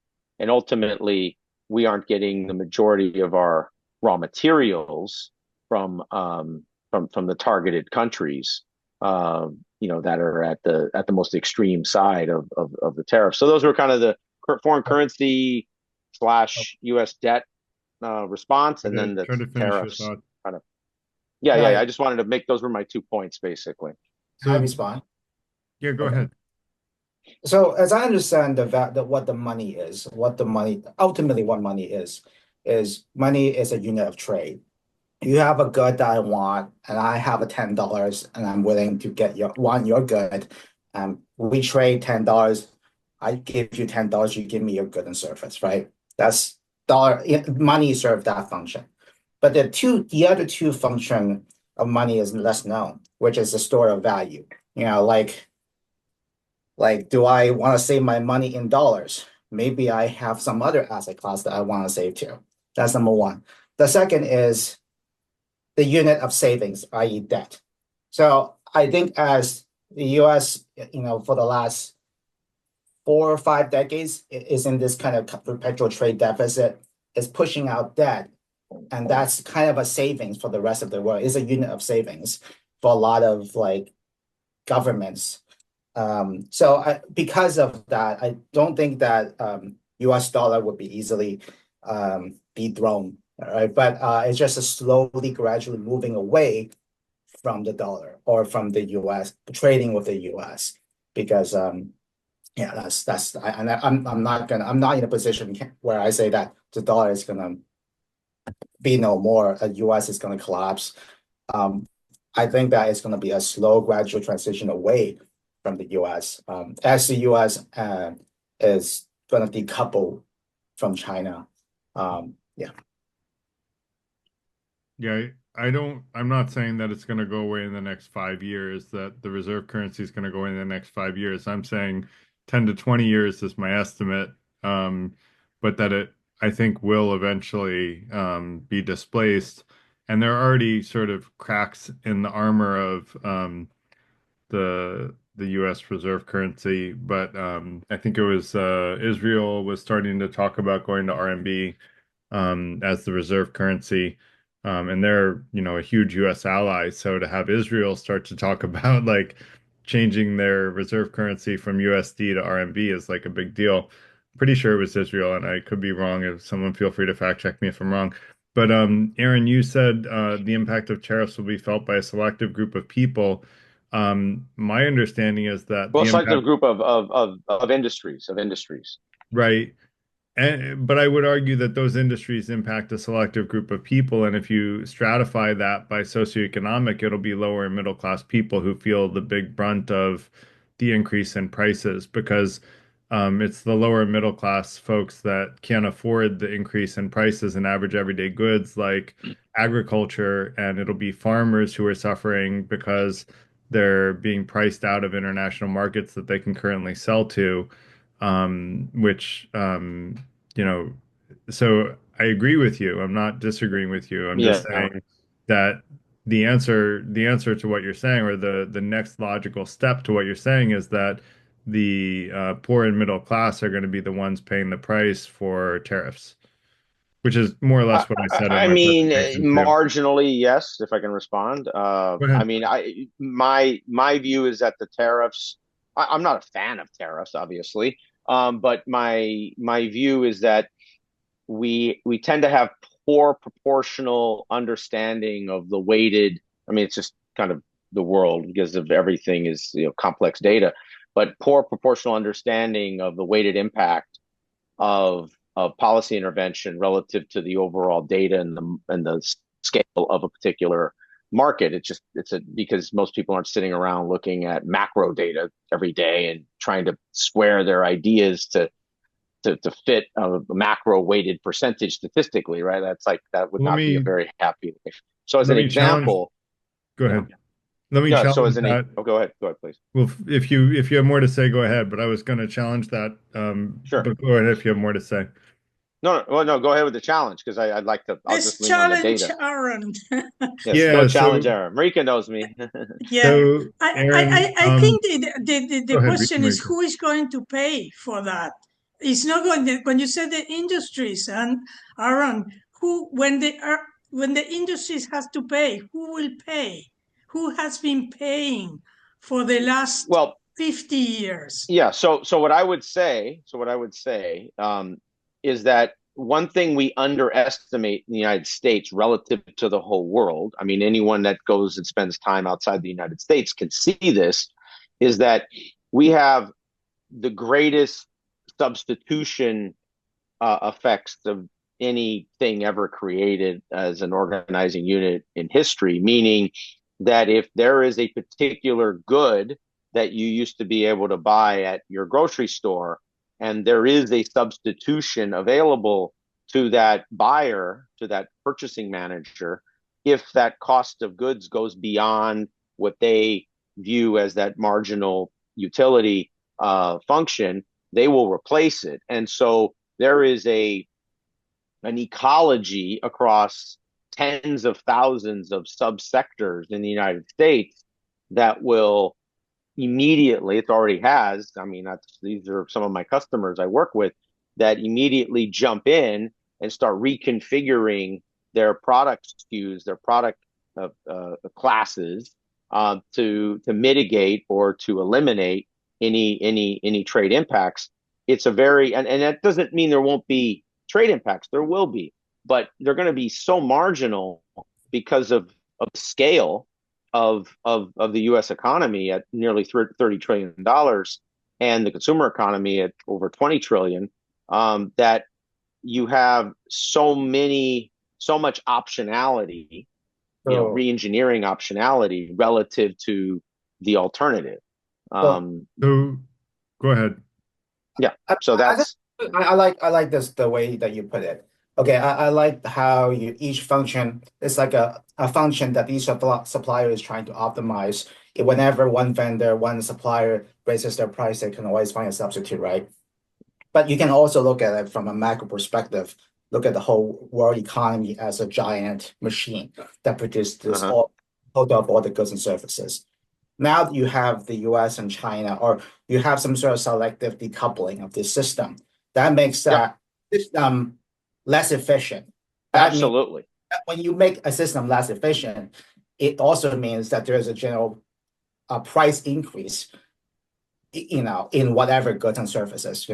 Speaker 17: ultimately we aren't getting the majority of our raw materials from the targeted countries, that are at the most extreme side of the tariff. So those were kind of the foreign currency / U.S. debt response, and then the tariffs. Kind of, yeah. I just wanted to make those were my 2 points basically.
Speaker 16: Can I respond?
Speaker 1: Yeah, go ahead.
Speaker 16: So as I understand what the money is, ultimately what money is money is a unit of trade. You have a good that I want, and I have a $10, and I'm willing to want your good. We trade $10. I give you $10, you give me your good and service, right? That's money serves that function. But the other two function of money is less known, which is the store of value. Like, do I want to save my money in dollars? Maybe I have some other asset class that I want to save too. That's number one. The second is the unit of savings, i.e. debt. So I think as the US, for the last 4 or 5 decades is in this kind of perpetual trade deficit, is pushing out debt. And that's kind of a savings for the rest of the world. It's a unit of savings for a lot of governments. So because of that, I don't think that US dollar would be easily dethroned. All right, but it's just a slowly, gradually moving away from the dollar or from the US, trading with the US, because I'm not in a position where I say that the dollar is gonna be no more, the US is gonna collapse. I think that it's gonna be a slow, gradual transition away from the US as the US is gonna decouple from China.
Speaker 1: Yeah, I'm not saying that it's going to go away in the next 5 years, that the reserve currency is going to go in the next 5 years. I'm saying 10 to 20 years is my estimate, but that I think, will eventually be displaced. And there are already sort of cracks in the armor of the U.S. reserve currency. But I think it was Israel was starting to talk about going to RMB as the reserve currency. And they're, a huge U.S. ally. So to have Israel start to talk about changing their reserve currency from USD to RMB is a big deal. Pretty sure it was Israel, and I could be wrong. If someone, feel free to fact check me if I'm wrong. But Aaron, you said the impact of tariffs will be felt by a selective group of people. My understanding is that
Speaker 17: selective group of industries.
Speaker 1: Right. but I would argue that those industries impact a selective group of people, and if you stratify that by socioeconomic, it'll be lower and middle class people who feel the big brunt of the increase in prices because it's the lower middle class folks that can't afford the increase in prices in average everyday goods like agriculture, and it'll be farmers who are suffering because they're being priced out of international markets that they can currently sell to, which you know, so I agree with you. I'm not disagreeing with you. I'm just
Speaker 17: Yeah.
Speaker 1: saying that the answer to what you're saying, or the next logical step to what you're saying, is that the poor and middle class are going to be the ones paying the price for tariffs, which is more or less what I said in
Speaker 17: I
Speaker 1: my
Speaker 17: mean,
Speaker 1: presentation too.
Speaker 17: marginally, yes, if I can respond.
Speaker 1: Go
Speaker 17: I
Speaker 1: ahead.
Speaker 17: mean, my view is that the tariffs, I'm not a fan of tariffs, obviously. But my view is that we tend to have poor proportional understanding of the weighted, I mean, it's just kind of the world because of everything is, complex data, but poor proportional understanding of the weighted impact of policy intervention relative to the overall data and the scale of a particular market. It's because most people aren't sitting around looking at macro data every day and trying to square their ideas to fit a macro weighted percentage statistically, right? That would
Speaker 1: Let
Speaker 17: not be a
Speaker 1: me
Speaker 17: very happy thing. So as
Speaker 1: let
Speaker 17: an
Speaker 1: me challenge.
Speaker 17: example,
Speaker 1: Go
Speaker 17: yeah,
Speaker 1: ahead. Let me
Speaker 17: yeah. So
Speaker 1: challenge
Speaker 17: as
Speaker 1: that.
Speaker 17: go ahead, please.
Speaker 1: Well, if you have more to say, go ahead. But I was going to challenge that.
Speaker 17: Sure.
Speaker 1: But go ahead if you have more to say.
Speaker 17: No, well, no, go ahead with the challenge because I'd like to. I'll
Speaker 4: Let's
Speaker 17: just lean on the
Speaker 4: challenge
Speaker 17: data.
Speaker 4: Aaron.
Speaker 17: Yes, no
Speaker 1: Yeah.
Speaker 17: challenge
Speaker 1: So
Speaker 17: error. Marika knows me.
Speaker 4: Yeah,
Speaker 1: so Aaron,
Speaker 4: I think the
Speaker 1: go ahead,
Speaker 4: question is
Speaker 1: Rika.
Speaker 4: who is going to pay for that? It's not going to, when you said the industries and Aaron, who when the industries has to pay, who will pay? Who has been paying for the last
Speaker 17: Well,
Speaker 4: 50 years?
Speaker 17: yeah. So what I would say, is that one thing we underestimate in the United States relative to the whole world. I mean, anyone that goes and spends time outside the United States can see this. Is that we have the greatest substitution effects of anything ever created as an organizing unit in history, meaning that if there is a particular good that you used to be able to buy at your grocery store, and there is a substitution available to that buyer, to that purchasing manager, if that cost of goods goes beyond what they view as that marginal utility function, they will replace it. And so there is an ecology across tens of thousands of subsectors in the United States that will immediately, it already has. I mean, these are some of my customers I work with that immediately jump in and start reconfiguring their product SKUs, their product classes to mitigate or to eliminate any trade impacts. It's a very and that doesn't mean there won't be trade impacts. There will be, but they're going to be so marginal because of scale of the U.S. economy at nearly $30 trillion and the consumer economy at over 20 trillion, that you have so much optionality, re-engineering optionality relative to the alternative.
Speaker 1: So go ahead.
Speaker 17: Yeah. So that's
Speaker 16: I like this the way that you put it. Okay, I like how each function is like a function that each supplier is trying to optimize. Whenever one vendor, one supplier raises their price, they can always find a substitute, right? But you can also look at it from a macro perspective. Look at the whole world economy as a giant machine that produces all total of all the goods and services. Now you have the US and China, or you have some sort of selective decoupling of this system. That makes that system less efficient. That means
Speaker 17: absolutely.
Speaker 16: that when you make a system less efficient, it also means that there's a general price increase, in whatever goods and services,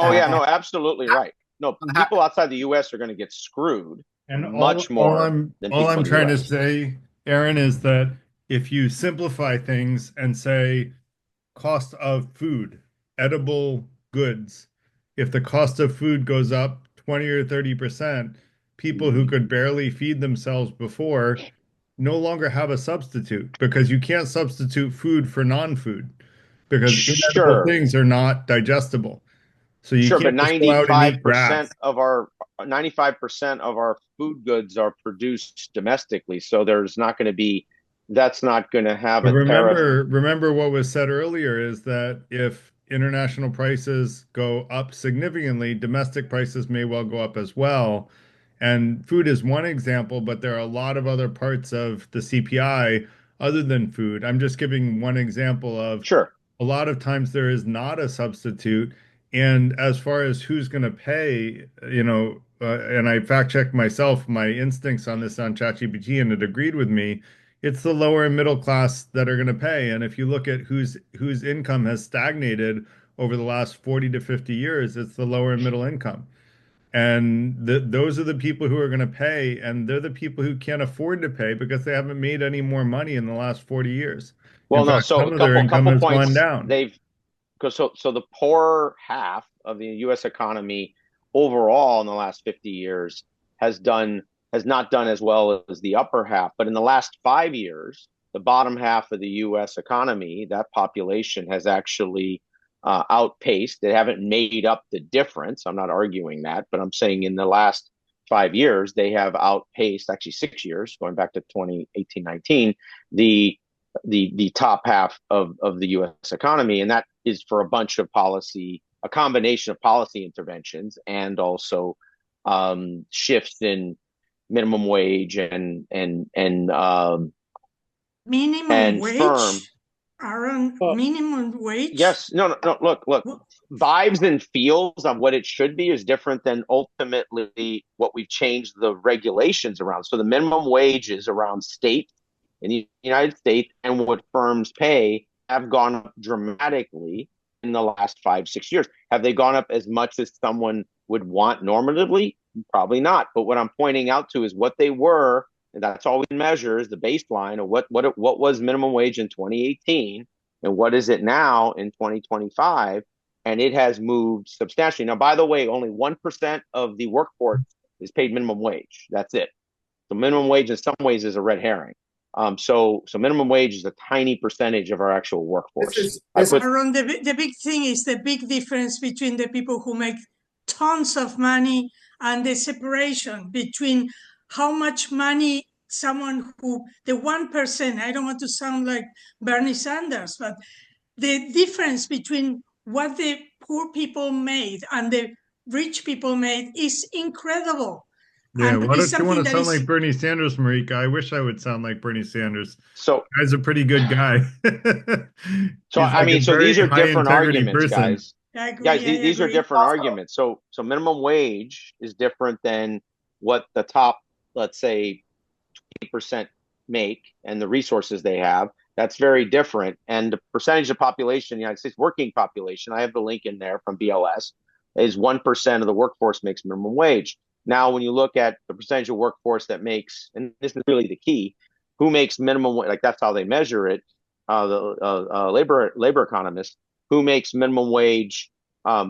Speaker 17: Oh yeah, no, absolutely right. No, people outside the US are going to get screwed
Speaker 1: And
Speaker 17: much more than
Speaker 1: all
Speaker 17: people
Speaker 1: I'm
Speaker 17: in the
Speaker 1: trying to
Speaker 17: US.
Speaker 1: say, Aaron, is that if you simplify things and say cost of food, edible goods, if the cost of food goes up 20 or 30%, people who could barely feed themselves before no longer have a substitute because you can't substitute food for non-food because inedible
Speaker 17: Sure,
Speaker 1: things are not digestible. So you
Speaker 17: sure, but
Speaker 1: can't just go out and eat
Speaker 17: 95%
Speaker 1: grass.
Speaker 17: of our 95% of our food goods are produced domestically. So there's not going to be that's not going to have
Speaker 1: But
Speaker 17: a tariff.
Speaker 1: remember what was said earlier is that if international prices go up significantly, domestic prices may well go up as well. And food is one example, but there are a lot of other parts of the CPI other than food. I'm just giving one example of
Speaker 17: Sure.
Speaker 1: a lot of times there is not a substitute. And as far as who's going to pay, and I fact checked myself, my instincts on this on ChatGPT, and it agreed with me. It's the lower and middle class that are going to pay. And if you look at whose income has stagnated over the last 40 to 50 years, it's the lower and middle income. And those are the people who are going to pay, and they're the people who can't afford to pay because they haven't made any more money in the last 40 years. In
Speaker 17: Well, no.
Speaker 1: fact,
Speaker 17: So
Speaker 1: some of their income
Speaker 17: couple
Speaker 1: has gone
Speaker 17: points.
Speaker 1: down.
Speaker 17: So the poor half of the U.S. economy overall in the last 50 years has not done as well as the upper half. But in the last 5 years, the bottom half of the U.S. economy, that population has actually outpaced. They haven't made up the difference. I'm not arguing that, but I'm saying in the last 5 years, they have outpaced, actually 6 years, going back to 2018, 19, the top half of the U.S. economy. And that is for a combination of policy interventions and also shifts in minimum wage and
Speaker 4: Minimum wage?
Speaker 17: firm.
Speaker 4: Aaron, minimum wage?
Speaker 17: Yes, no. Look. Vibes and feels on what it should be is different than ultimately what we've changed the regulations around. So the minimum wages around state in the United States and what firms pay have gone up dramatically in the last 5-6 years. Have they gone up as much as someone would want normatively? Probably not. But what I'm pointing out to is what they were, and that's all we measure is the baseline of what was minimum wage in 2018 and what is it now in 2025. And it has moved substantially. Now, by the way, only 1% of the workforce is paid minimum wage. That's it. So minimum wage in some ways is a red herring. So minimum wage is a tiny percentage of our actual workforce.
Speaker 4: Aaron, the big thing is the big difference between the people who make tons of money and the separation between how much money someone who, the 1%, I don't want to sound like Bernie Sanders, but the difference between what the poor people made and the rich people made is incredible.
Speaker 1: Yeah,
Speaker 4: And
Speaker 1: why
Speaker 4: it's
Speaker 1: don't you want
Speaker 4: something
Speaker 1: to
Speaker 4: that
Speaker 1: sound
Speaker 4: is
Speaker 1: like Bernie Sanders, Marika? I wish I would sound like Bernie Sanders.
Speaker 17: So
Speaker 1: guy's a pretty good guy.
Speaker 17: So
Speaker 1: He's like a
Speaker 17: so
Speaker 1: very
Speaker 17: these are
Speaker 1: high
Speaker 17: different
Speaker 1: integrity
Speaker 17: arguments,
Speaker 1: person.
Speaker 17: guys. These are different arguments. So minimum wage is different than what the top, let's say, 20% make and the resources they have. That's very different. And the percentage of population in the United States, working population, I have the link in there from BLS, is 1% of the workforce makes minimum wage. Now, when you look at the percentage of workforce that makes, and this is really the key, who makes minimum wage, like that's how they measure it, the labor economists, who makes minimum wage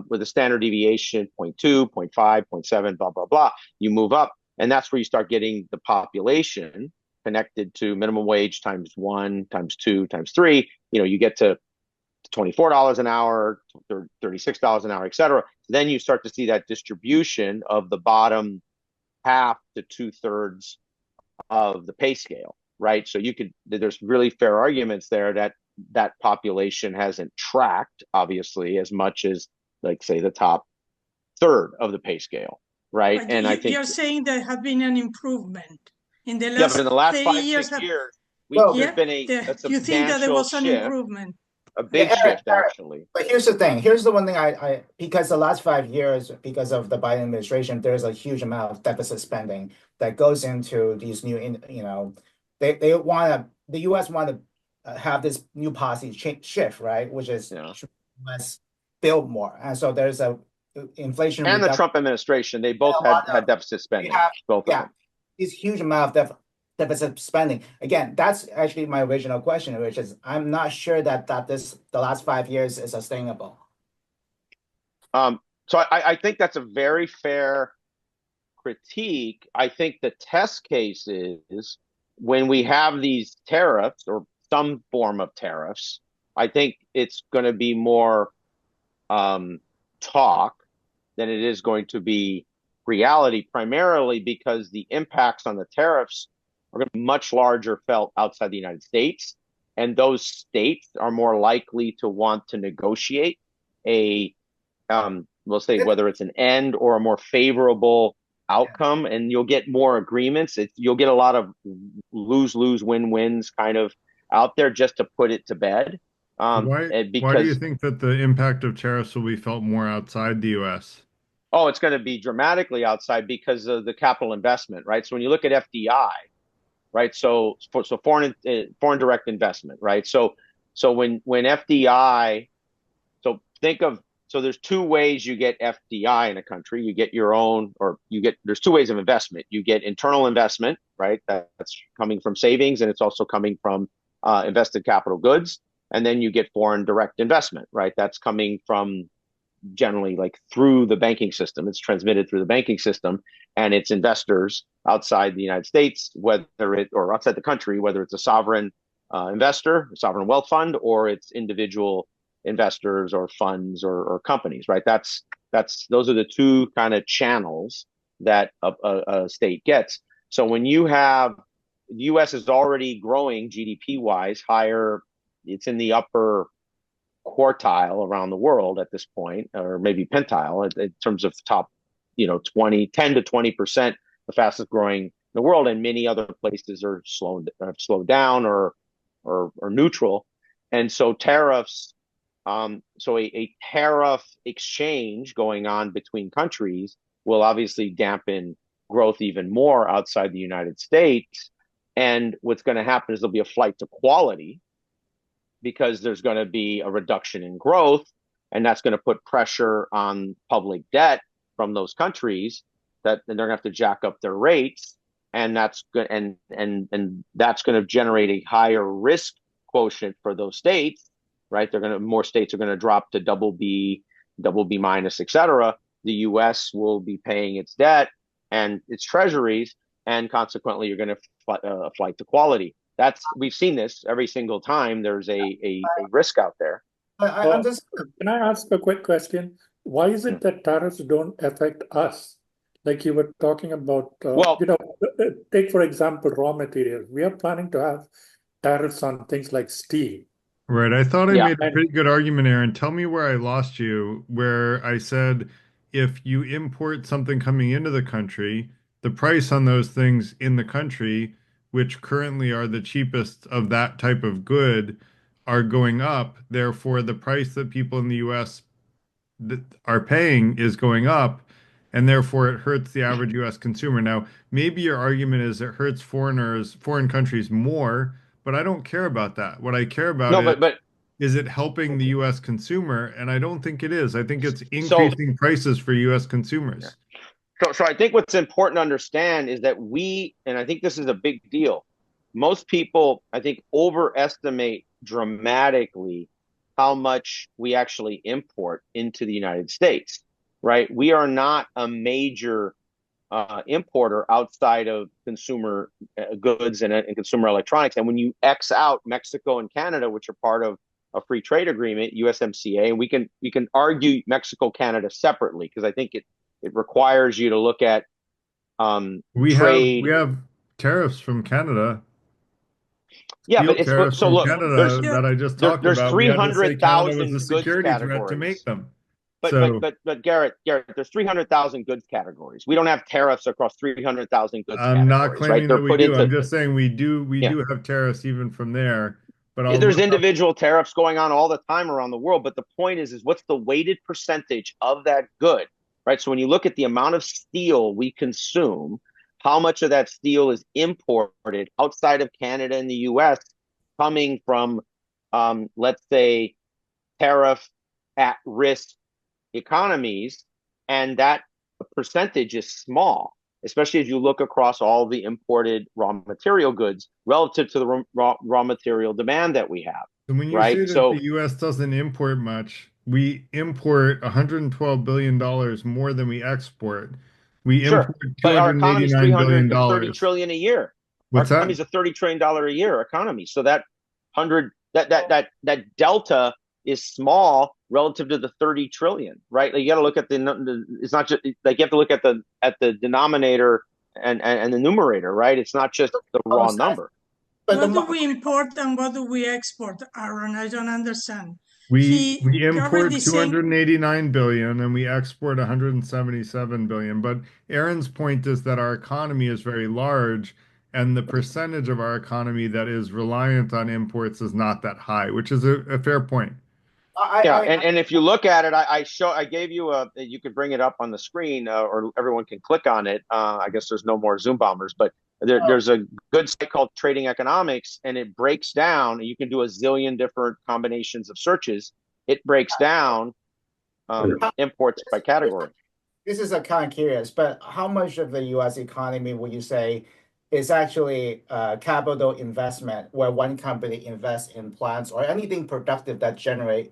Speaker 17: with a standard deviation 0.2, 0.5, 0.7, blah, blah, blah. You move up, and that's where you start getting the population connected to minimum wage times 1, times 2, times 3. You get to $24 an hour, $36 an hour, et cetera. Then you start to see that distribution of the bottom half to 2/3 of the pay scale, right? So there's really fair arguments there that population hasn't tracked, obviously, as much as, like, say, the top third of the pay scale, right?
Speaker 4: But
Speaker 17: and I think
Speaker 4: you're saying there have been an improvement in the last
Speaker 17: but in the last
Speaker 4: 30
Speaker 17: 5,
Speaker 4: years.
Speaker 17: 6 years, there's
Speaker 4: Yeah,
Speaker 17: been a
Speaker 4: you think that there
Speaker 17: substantial
Speaker 4: was an
Speaker 17: shift,
Speaker 4: improvement?
Speaker 17: a big shift, actually.
Speaker 16: But here's the thing. Here's the one thing I because the last 5 years, because of the Biden administration, there's a huge amount of deficit spending that goes into these new, they want to, the U.S. want to have this new policy shift, right? Which is U.S. build more, and so there's a inflation
Speaker 17: and
Speaker 16: reduction.
Speaker 17: the Trump administration, they both had deficit spending, both of them.
Speaker 16: This huge amount of deficit spending. Again, that's actually my original question, which is I'm not sure that the last 5 years is sustainable.
Speaker 17: So I think that's a very fair critique. I think the test case is when we have these tariffs or some form of tariffs, I think it's going to be more talk than it is going to be reality, primarily because the impacts on the tariffs are going to be much larger felt outside the United States. And those states are more likely to want to negotiate a, we'll say, whether it's an end or a more favorable outcome, and you'll get more agreements. You'll get a lot of lose-lose, win-wins kind of out there just to put it to bed.
Speaker 1: Why do you think that the impact of tariffs will be felt more outside the US?
Speaker 17: Oh, it's going to be dramatically outside because of the capital investment, right? So when you look at FDI, right? So foreign direct investment, right? So when FDI, so think of, so there's two ways you get FDI in a country. You get your own, or there's two ways of investment. You get internal investment, right? That's coming from savings, and it's also coming from invested capital goods. And then you get foreign direct investment, right? That's coming from generally like through the banking system. It's transmitted through the banking system, and it's investors outside the United States, or outside the country, whether it's a sovereign investor, a sovereign wealth fund, or it's individual investors or funds or companies, right? Those are the two kind of channels that a state gets. So when you have, the U.S. is already growing GDP wise higher, it's in the upper quartile around the world at this point, or maybe pentile in terms of top, 10 to 20%, the fastest growing in the world, and many other places are slowed down or neutral. And so tariffs, so a tariff exchange going on between countries will obviously dampen growth even more outside the United States. And what's going to happen is there'll be a flight to quality, because there's going to be a reduction in growth, and that's going to put pressure on public debt from those countries, that they're going to have to jack up their rates, and that's good, and that's going to generate a higher risk quotient for those states, right? More states are going to drop to double B minus, etc. The U.S. will be paying its debt and its treasuries, and consequently, you're going to flight to quality. We've seen this every single time there's a risk out there.
Speaker 14: Can I ask a quick question? Why is it that tariffs don't affect us? Like you were talking about, take for example, raw materials. We are planning to have tariffs on things like steel.
Speaker 1: Right. I thought I made a pretty good argument, Aaron. Tell me where I lost you, where I said if you import something coming into the country, the price on those things in the country, which currently are the cheapest of that type of good, are going up. Therefore, the price that people in the US are paying is going up, and therefore it hurts the average US consumer. Now, maybe your argument is it hurts foreign countries more, but I don't care about that. What I care about is it helping the US consumer? And I don't think it is. I think it's increasing prices for US consumers.
Speaker 17: So I think what's important to understand is that and I think this is a big deal, most people, I think, overestimate dramatically how much we actually import into the United States, right? We are not a major importer outside of consumer goods and consumer electronics. And when you X out Mexico and Canada, which are part of a free trade agreement, USMCA, and we can argue Mexico, Canada separately, because I think it requires you to look at trade.
Speaker 1: We have tariffs from Canada.
Speaker 17: Yeah, but it's
Speaker 1: tariffs
Speaker 17: so
Speaker 1: from
Speaker 17: look.
Speaker 1: Canada that I just talked
Speaker 17: there's
Speaker 1: about. We had to say Canada was
Speaker 17: 300,000
Speaker 1: a security threat to make them.
Speaker 17: But Garrett, there's 300,000 goods categories. We don't have tariffs across 300,000 goods categories.
Speaker 1: I'm not claiming that we do. I'm just saying we do have tariffs even from there. But
Speaker 17: there's individual tariffs going on all the time around the world. But the point is what's the weighted percentage of that good, right? So when you look at the amount of steel we consume, how much of that steel is imported outside of Canada and the US coming from, let's say, tariff at risk economies, and that percentage is small, especially as you look across all the imported raw material goods relative to the raw material demand that we have.
Speaker 1: And when you say that the US doesn't import much, we import $112 billion more than we export. We
Speaker 17: Sure,
Speaker 1: import
Speaker 17: but our economy's
Speaker 1: $289 billion.
Speaker 17: 330 trillion a year. Our
Speaker 1: What's that?
Speaker 17: economy's a $30 trillion a year economy. So that that delta is small relative to the 30 trillion, right? Like you got to look at it's not just like you have to look at the denominator and the numerator, right? It's not just the raw number.
Speaker 4: What do we import and what do we export, Aaron? I don't understand.
Speaker 1: We import
Speaker 4: already saying
Speaker 1: 289 billion and we export 177 billion. But Aaron's point is that our economy is very large and the percentage of our economy that is reliant on imports is not that high, which is a fair point.
Speaker 17: And if you look at it, I gave you you could bring it up on the screen or everyone can click on it. I guess there's no more Zoom bombers, but there's a good site called Trading Economics, and it breaks down. You can do a zillion different combinations of searches. It breaks down imports by category.
Speaker 16: This is kind of curious, but how much of the U.S. economy would you say is actually capital investment, where one company invests in plants or anything productive that generate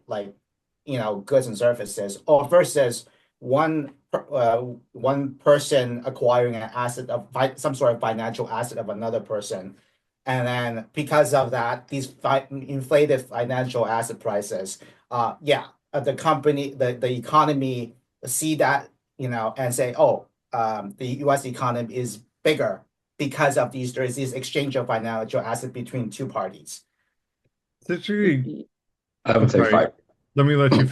Speaker 16: goods and services, or versus one person acquiring an asset of some sort of financial asset of another person, and then because of that, these inflated financial asset prices, the economy see that and say, oh, the U.S. economy is bigger because of there's this exchange of financial asset between two parties.
Speaker 10: I would say five.
Speaker 1: Let me let you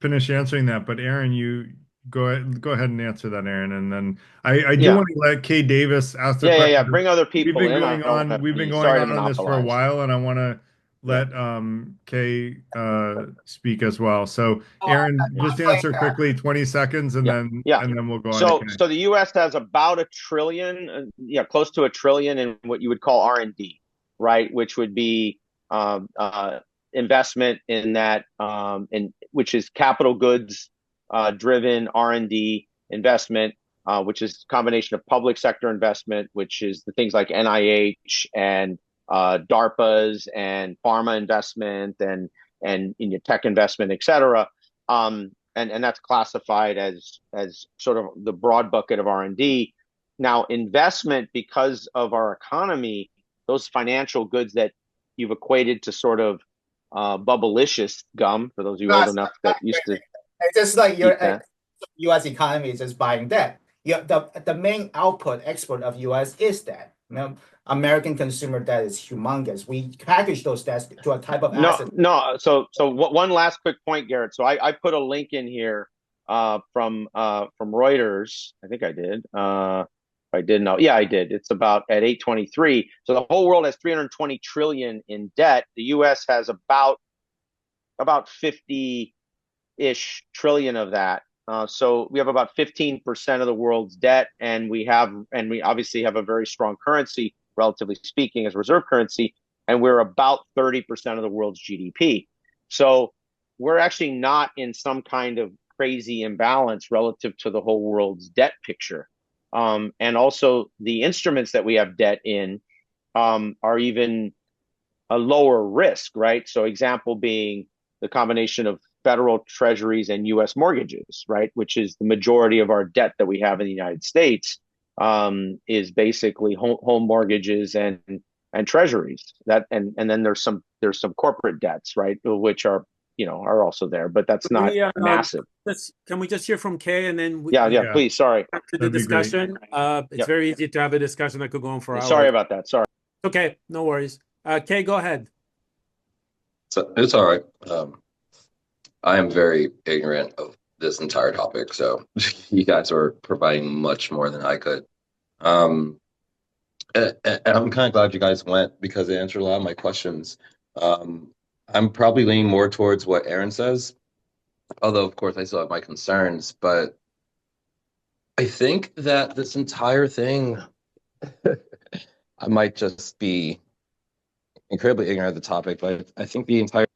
Speaker 1: finish answering that. But Aaron, you go ahead and answer that, Aaron, and then I do want to let Kay Davis ask the question.
Speaker 17: Yeah. Bring other people
Speaker 1: We've been
Speaker 17: in.
Speaker 1: going on this for a while, and I want to let Kay speak as well. So Aaron, just answer quickly, 20 seconds, and then we'll go on.
Speaker 17: So the U.S. has about $1 trillion, close to $1 trillion in what you would call R&D, right? Which would be investment in that, which is capital goods driven R&D investment, which is a combination of public sector investment, which is the things like NIH and DARPAs and pharma investment and in your tech investment, et cetera. And that's classified as sort of the broad bucket of R&D. Now, investment, because of our economy, those financial goods that you've equated to sort of bubblicious gum, for those of you old enough that used to.
Speaker 16: It's just like your U.S. economy is just buying debt. The main export of U.S. is debt. American consumer debt is humongous. We package those debts to a type of asset.
Speaker 17: No. So one last quick point, Garrett. So I put a link in here from Reuters. I think I did. I didn't know. Yeah, I did. It's about at 823. So the whole world has 320 trillion in debt. The U.S. has about 50-ish trillion of that. So we have about 15% of the world's debt, and we obviously have a very strong currency, relatively speaking, as reserve currency, and we're about 30% of the world's GDP. So we're actually not in some kind of crazy imbalance relative to the whole world's debt picture. And also the instruments that we have debt in are even a lower risk, right? So example being the combination of federal treasuries and U.S. mortgages, right, which is the majority of our debt that we have in the United States, is basically home mortgages and treasuries. And then there's some corporate debts, right, which are also there, but that's not massive.
Speaker 3: Can we just hear from Kay and then
Speaker 17: please, sorry,
Speaker 3: back to the discussion. It's very easy to have a discussion that could go on for hours.
Speaker 17: Sorry about that. Sorry.
Speaker 3: Okay, no worries. Kay, go ahead.
Speaker 10: So it's all right. I am very ignorant of this entire topic, so you guys are providing much more than I could. And I'm kind of glad you guys went because it answered a lot of my questions. I'm probably leaning more towards what Aaron says, although of course I still have my concerns. But I think that this entire thing, I might just be incredibly ignorant of the topic, but I think the entire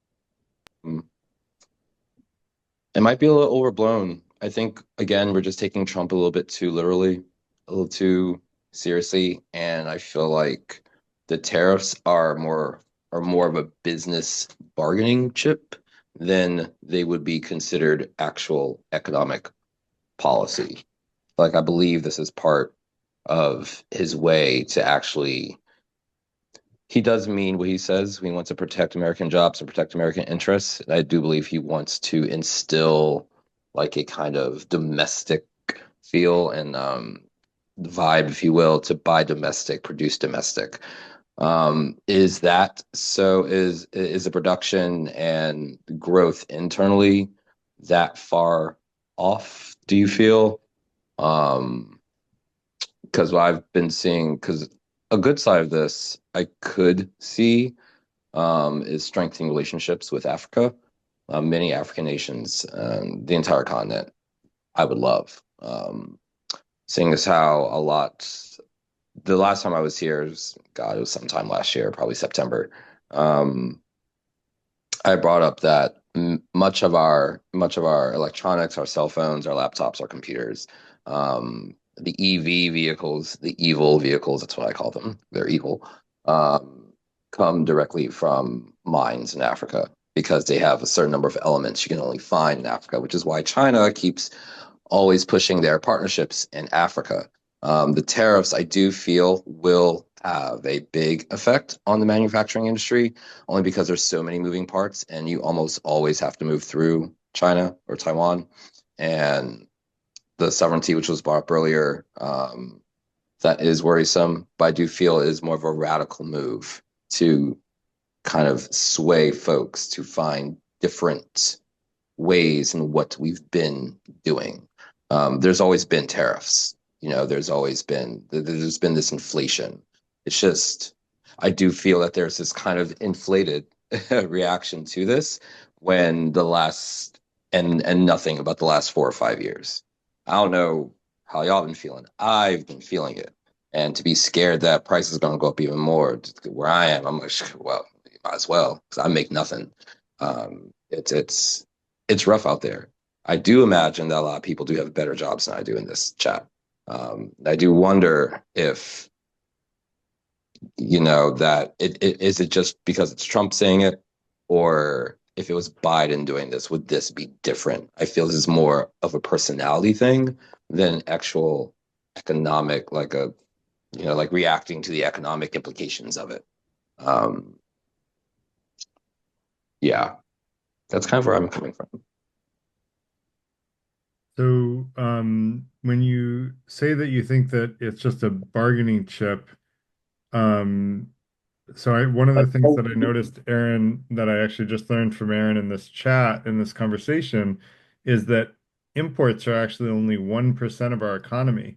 Speaker 10: it might be a little overblown. I think, again, we're just taking Trump a little bit too literally, a little too seriously, and I feel like the tariffs are more of a business bargaining chip then they would be considered actual economic policy. Like, I believe this is part of his way to actually, he does mean what he says. He wants to protect American jobs and protect American interests. I do believe he wants to instill like a kind of domestic feel and vibe, if you will, to buy domestic, produce domestic. Is that so? Is the production and growth internally that far off, do you feel? Because what I've been seeing, because a good side of this I could see is strengthening relationships with Africa. Many African nations, the entire continent, I would love. Seeing as how a lot, the last time I was here, God, it was sometime last year, probably September. I brought up that much of our electronics, our cell phones, our laptops, our computers, the EV vehicles, the evil vehicles, that's what I call them. They're evil. Come directly from mines in Africa because they have a certain number of elements you can only find in Africa, which is why China keeps always pushing their partnerships in Africa. The tariffs, I do feel, will have a big effect on the manufacturing industry, only because there's so many moving parts and you almost always have to move through China or Taiwan. And the sovereignty, which was brought up earlier, that is worrisome, but I do feel it is more of a radical move to kind of sway folks to find different ways in what we've been doing. There's always been tariffs. There's been this inflation. It's just, I do feel that there's this kind of inflated reaction to this when the last, and nothing about the last 4 or 5 years. I don't know how y'all been feeling. I've been feeling it. And to be scared that price is going to go up even more where I am, I'm like, well, you might as well, because I make nothing. It's rough out there. I do imagine that a lot of people do have better jobs than I do in this chat. I do wonder if, that is it just because it's Trump saying it, or if it was Biden doing this, would this be different? I feel this is more of a personality thing than actual economic, like reacting to the economic implications of it. Yeah, that's kind of where I'm coming from.
Speaker 1: So, when you say that you think that it's just a bargaining chip, one of the things that I noticed, Aaron, that I actually just learned from Aaron in this chat, in this conversation, is that imports are actually only 1% of our economy.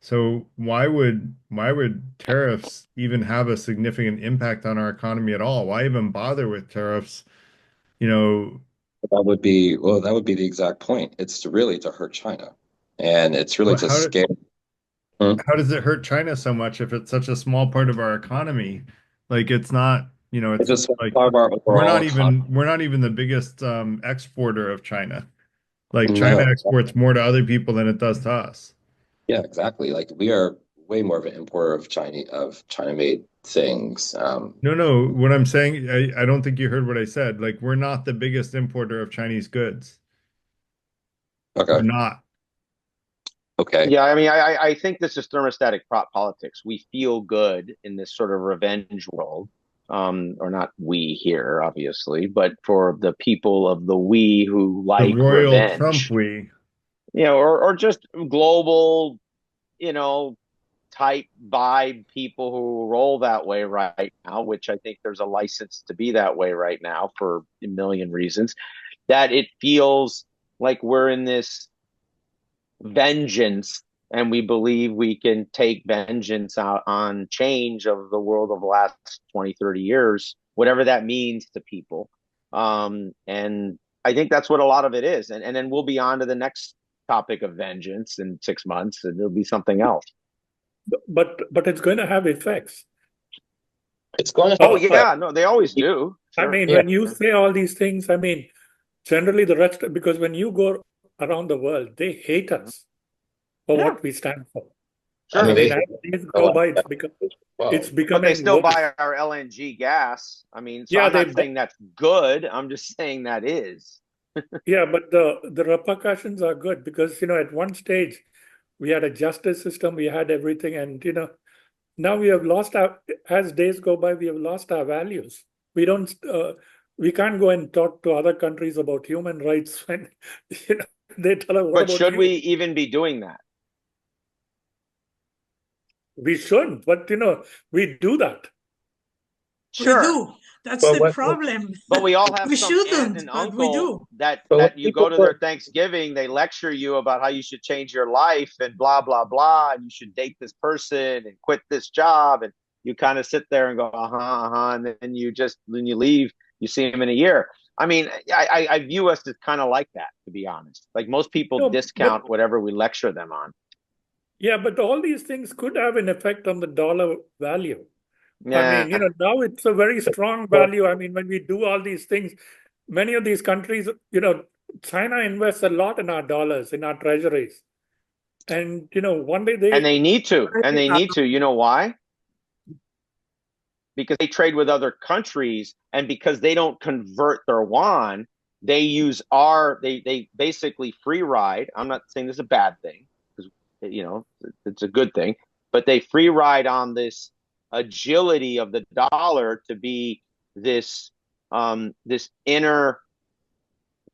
Speaker 1: So why would tariffs even have a significant impact on our economy at all? Why even bother with tariffs? You know,
Speaker 10: That would be the exact point. It's to hurt China, and it's really
Speaker 1: well,
Speaker 10: to scare.
Speaker 1: how does it hurt China so much if it's such a small part of our economy? Like it's not,
Speaker 10: It's
Speaker 1: it's
Speaker 10: just
Speaker 1: like
Speaker 10: part of our overall economy.
Speaker 1: we're not even the biggest exporter of China. Like China
Speaker 10: No,
Speaker 1: exports more to other people than it does to us.
Speaker 10: yeah, exactly. Like, we are way more of an importer of China-made things.
Speaker 1: No, no, what I'm saying, I don't think you heard what I said. Like we're not the biggest importer of Chinese goods. We're
Speaker 10: Okay,
Speaker 1: not.
Speaker 10: okay.
Speaker 17: Yeah, I mean, I think this is thermostatic politics. We feel good in this sort of revenge world, or not we here, obviously, but for the people of the we who
Speaker 1: The
Speaker 17: like
Speaker 1: royal Trump
Speaker 17: revenge,
Speaker 1: we.
Speaker 17: or just global, you know, type vibe people who roll that way right now, which I think there's a license to be that way right now for a million reasons, that it feels like we're in this vengeance, and we believe we can take vengeance out on change of the world of the last 20, 30 years, whatever that means to people. And I think that's what a lot of it is. And then we'll be on to the next topic of vengeance in 6 months, and it'll be something else.
Speaker 14: But it's going to have effects.
Speaker 10: It's going to
Speaker 17: Oh,
Speaker 10: have
Speaker 17: yeah, no, they always do.
Speaker 14: I
Speaker 17: Sure.
Speaker 14: mean,
Speaker 10: yeah.
Speaker 14: when you say all these things, I mean, generally the rest, because when you go around the world, they hate us for
Speaker 7: Yeah.
Speaker 14: what we stand for.
Speaker 17: Sure.
Speaker 12: I mean,
Speaker 14: as days go by, it's
Speaker 17: but they
Speaker 14: becoming
Speaker 17: still
Speaker 14: worse.
Speaker 17: buy our LNG gas. I mean, so
Speaker 14: Yeah,
Speaker 17: I'm not saying that's good. I'm just saying that is.
Speaker 14: Yeah, but the repercussions are good because, at one stage we had a justice system, we had everything, and now we have lost as days go by, we have lost our values. We don't, we can't go and talk to other countries about human rights when, they tell us, what
Speaker 17: But
Speaker 14: about
Speaker 17: should
Speaker 14: you?
Speaker 17: we even be doing that?
Speaker 14: We should, but we do that.
Speaker 17: Sure.
Speaker 4: We do. That's
Speaker 1: But
Speaker 4: the problem.
Speaker 17: But we all have
Speaker 4: We
Speaker 17: some aunt
Speaker 4: shouldn't,
Speaker 17: and
Speaker 4: but we do.
Speaker 17: uncle that
Speaker 1: But when
Speaker 17: you
Speaker 1: people
Speaker 17: go to
Speaker 1: put
Speaker 17: their Thanksgiving, they lecture you about how you should change your life and blah blah blah, and you should date this person and quit this job, and you kind of sit there and go and then when you leave, you see them in a year. I mean, I view us as kind of like that, to be honest. Like most people
Speaker 14: No,
Speaker 17: discount whatever we lecture them on.
Speaker 14: yeah, but all these things could have an effect on the dollar value. I mean,
Speaker 17: Yeah.
Speaker 14: now it's a very strong value. I mean, when we do all these things, many of these countries, China invests a lot in our dollars, in our treasuries. And, one day
Speaker 17: And they need to. You know why? Because they trade with other countries, and because they don't convert their yuan, they use they basically free ride. I'm not saying this is a bad thing, because it's a good thing, but they free ride on this agility of the dollar to be this this inner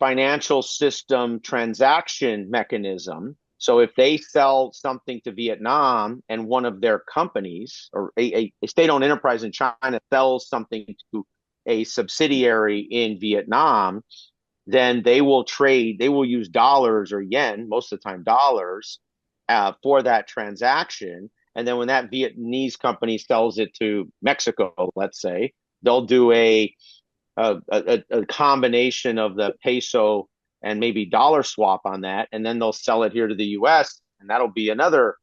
Speaker 17: financial system transaction mechanism. So if they sell something to Vietnam and one of their companies or a state-owned enterprise in China sells something to a subsidiary in Vietnam, then they will use dollars or yen, most of the time dollars, for that transaction. And then when that Vietnamese company sells it to Mexico, let's say, they'll do a combination of the peso and maybe dollar swap on that, and then they'll sell it here to the U.S. and that'll be another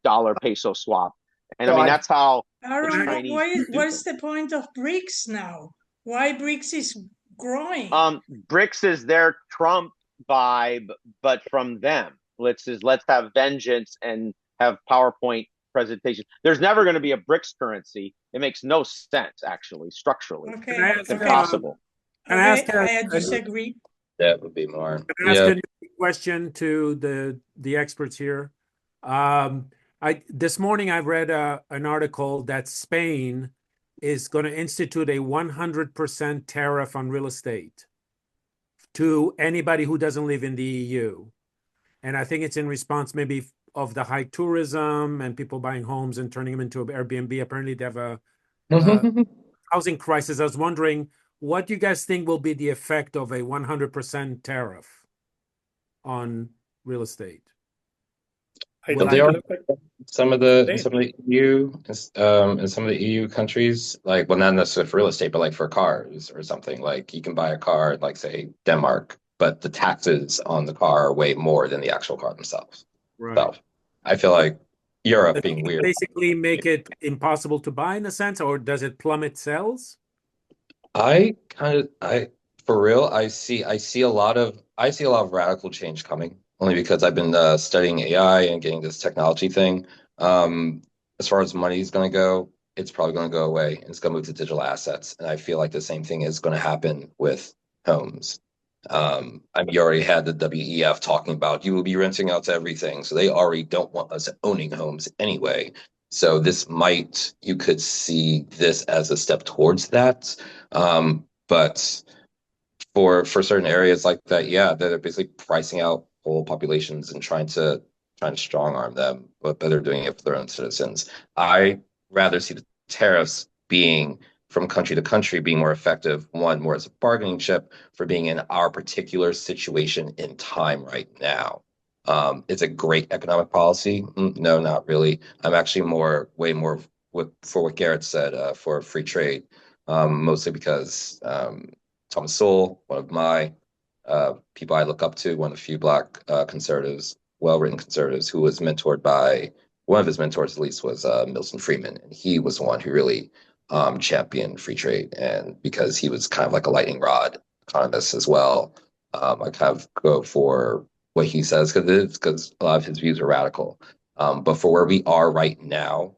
Speaker 17: dollar peso swap. And I mean, that's how
Speaker 4: Aaron,
Speaker 17: the Chinese
Speaker 4: what is the point of BRICS now? Why BRICS is growing?
Speaker 17: BRICS is their Trump vibe, but from them. Let's have vengeance and have PowerPoint presentation. There's never going to be a BRICS currency. It makes no sense, actually, structurally.
Speaker 4: Okay.
Speaker 17: It's impossible.
Speaker 4: I disagree.
Speaker 10: That would be more.
Speaker 3: Can I ask a question to the experts here? This morning I read an article that Spain is going to institute a 100% tariff on real estate to anybody who doesn't live in the EU. And I think it's in response maybe of the high tourism and people buying homes and turning them into Airbnb. Apparently they have a housing crisis. I was wondering, what do you guys think will be the effect of a 100% tariff on real estate?
Speaker 10: But they are some of the EU and some of the EU countries, like, well, not necessarily for real estate, but like for cars or something. Like you can buy a car, like say Denmark, but the taxes on the car are way more than the actual car themselves.
Speaker 3: Right.
Speaker 10: So I feel like Europe being weird.
Speaker 3: Basically make it impossible to buy in a sense, or does it plummet sales?
Speaker 10: For real, I see a lot of radical change coming, only because I've been studying AI and getting this technology thing. As far as money is going to go, it's probably going to go away and it's going to move to digital assets. And I feel like the same thing is going to happen with homes. You already had the WEF talking about you will be renting out to everything. So they already don't want us owning homes anyway. So you could see this as a step towards that. But for certain areas like that, yeah, they're basically pricing out whole populations and trying to strong arm them, but they're doing it for their own citizens. I rather see the tariffs being from country to country being more effective, one more as a bargaining chip for being in our particular situation in time right now. It's a great economic policy. No, not really. I'm actually way more for what Garrett said, for free trade, mostly because Thomas Sowell, one of my people I look up to, one of the few Black conservatives, well-written conservatives, who was mentored by one of his mentors, at least, was Milton Friedman, and he was the one who really championed free trade, and because he was kind of like a lightning rod economist as well, I kind of go for what he says because a lot of his views are radical. But for where we are right now,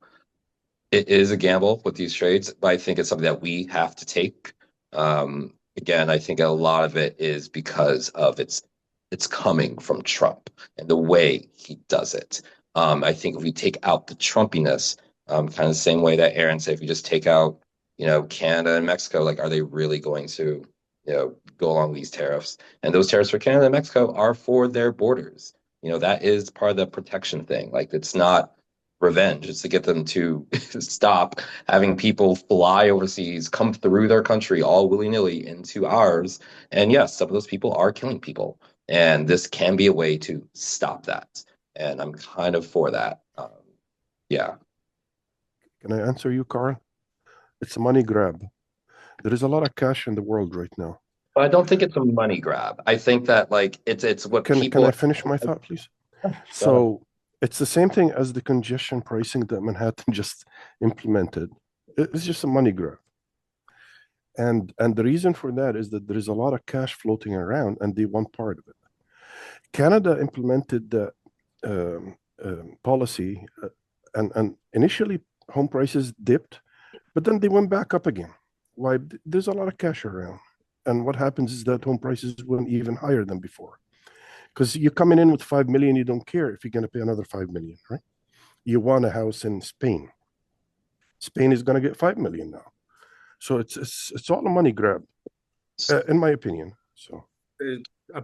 Speaker 10: it is a gamble with these trades, but I think it's something that we have to take. Again, I think a lot of it is because of it's coming from Trump and the way he does it. I think if we take out the Trumpiness, kind of the same way that Aaron said, if we just take out, Canada and Mexico, like, are they really going to, go along these tariffs? And those tariffs for Canada and Mexico are for their borders. That is part of the protection thing. Like, it's not revenge. It's to get them to stop having people fly overseas, come through their country all willy-nilly into ours. And yes, some of those people are killing people. And this can be a way to stop that. And I'm kind of for that. Yeah.
Speaker 11: Can I answer you, Carl? It's a money grab. There is a lot of cash in the world right now.
Speaker 10: But I don't think it's a money grab. I think that, like, it's what
Speaker 11: Can
Speaker 10: people.
Speaker 11: I finish my thought, please? So it's the same thing as the congestion pricing that Manhattan just implemented. It's just a money grab. And the reason for that is that there is a lot of cash floating around, and they want part of it. Canada implemented the policy, and initially home prices dipped, but then they went back up again. Why? There's a lot of cash around, and what happens is that home prices went even higher than before. Because you're coming in with 5 million, you don't care if you're going to pay another 5 million, right? You want a house in Spain. Spain is going to get 5 million now. So it's all a money grab, in my opinion. So,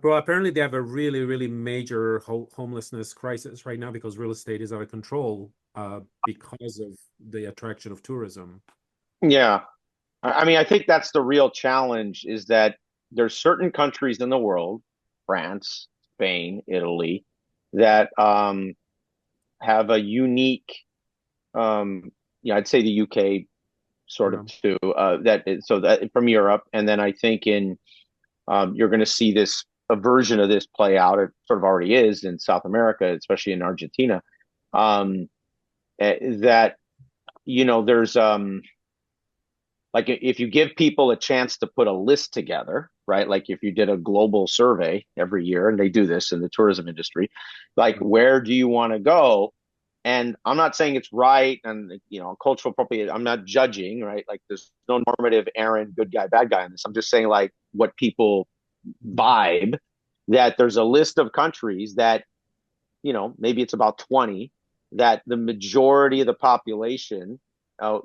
Speaker 3: bro, apparently they have a really, really major homelessness crisis right now because real estate is out of control because of the attraction of tourism.
Speaker 17: Yeah. I mean, I think that's the real challenge, is that there's certain countries in the world, France, Spain, Italy, that have a unique, I'd say the UK sort of too, that from Europe. And then I think you're going to see a version of this play out. It sort of already is in South America, especially in Argentina, that, there's, like, if you give people a chance to put a list together, right? Like if you did a global survey every year, and they do this in the tourism industry, like, where do you want to go? And I'm not saying it's right, and cultural appropriate. I'm not judging, right? Like, there's no normative Aaron, good guy, bad guy in this. I'm just saying, like, what people vibe, that there's a list of countries that, maybe it's about 20, that the majority of the population,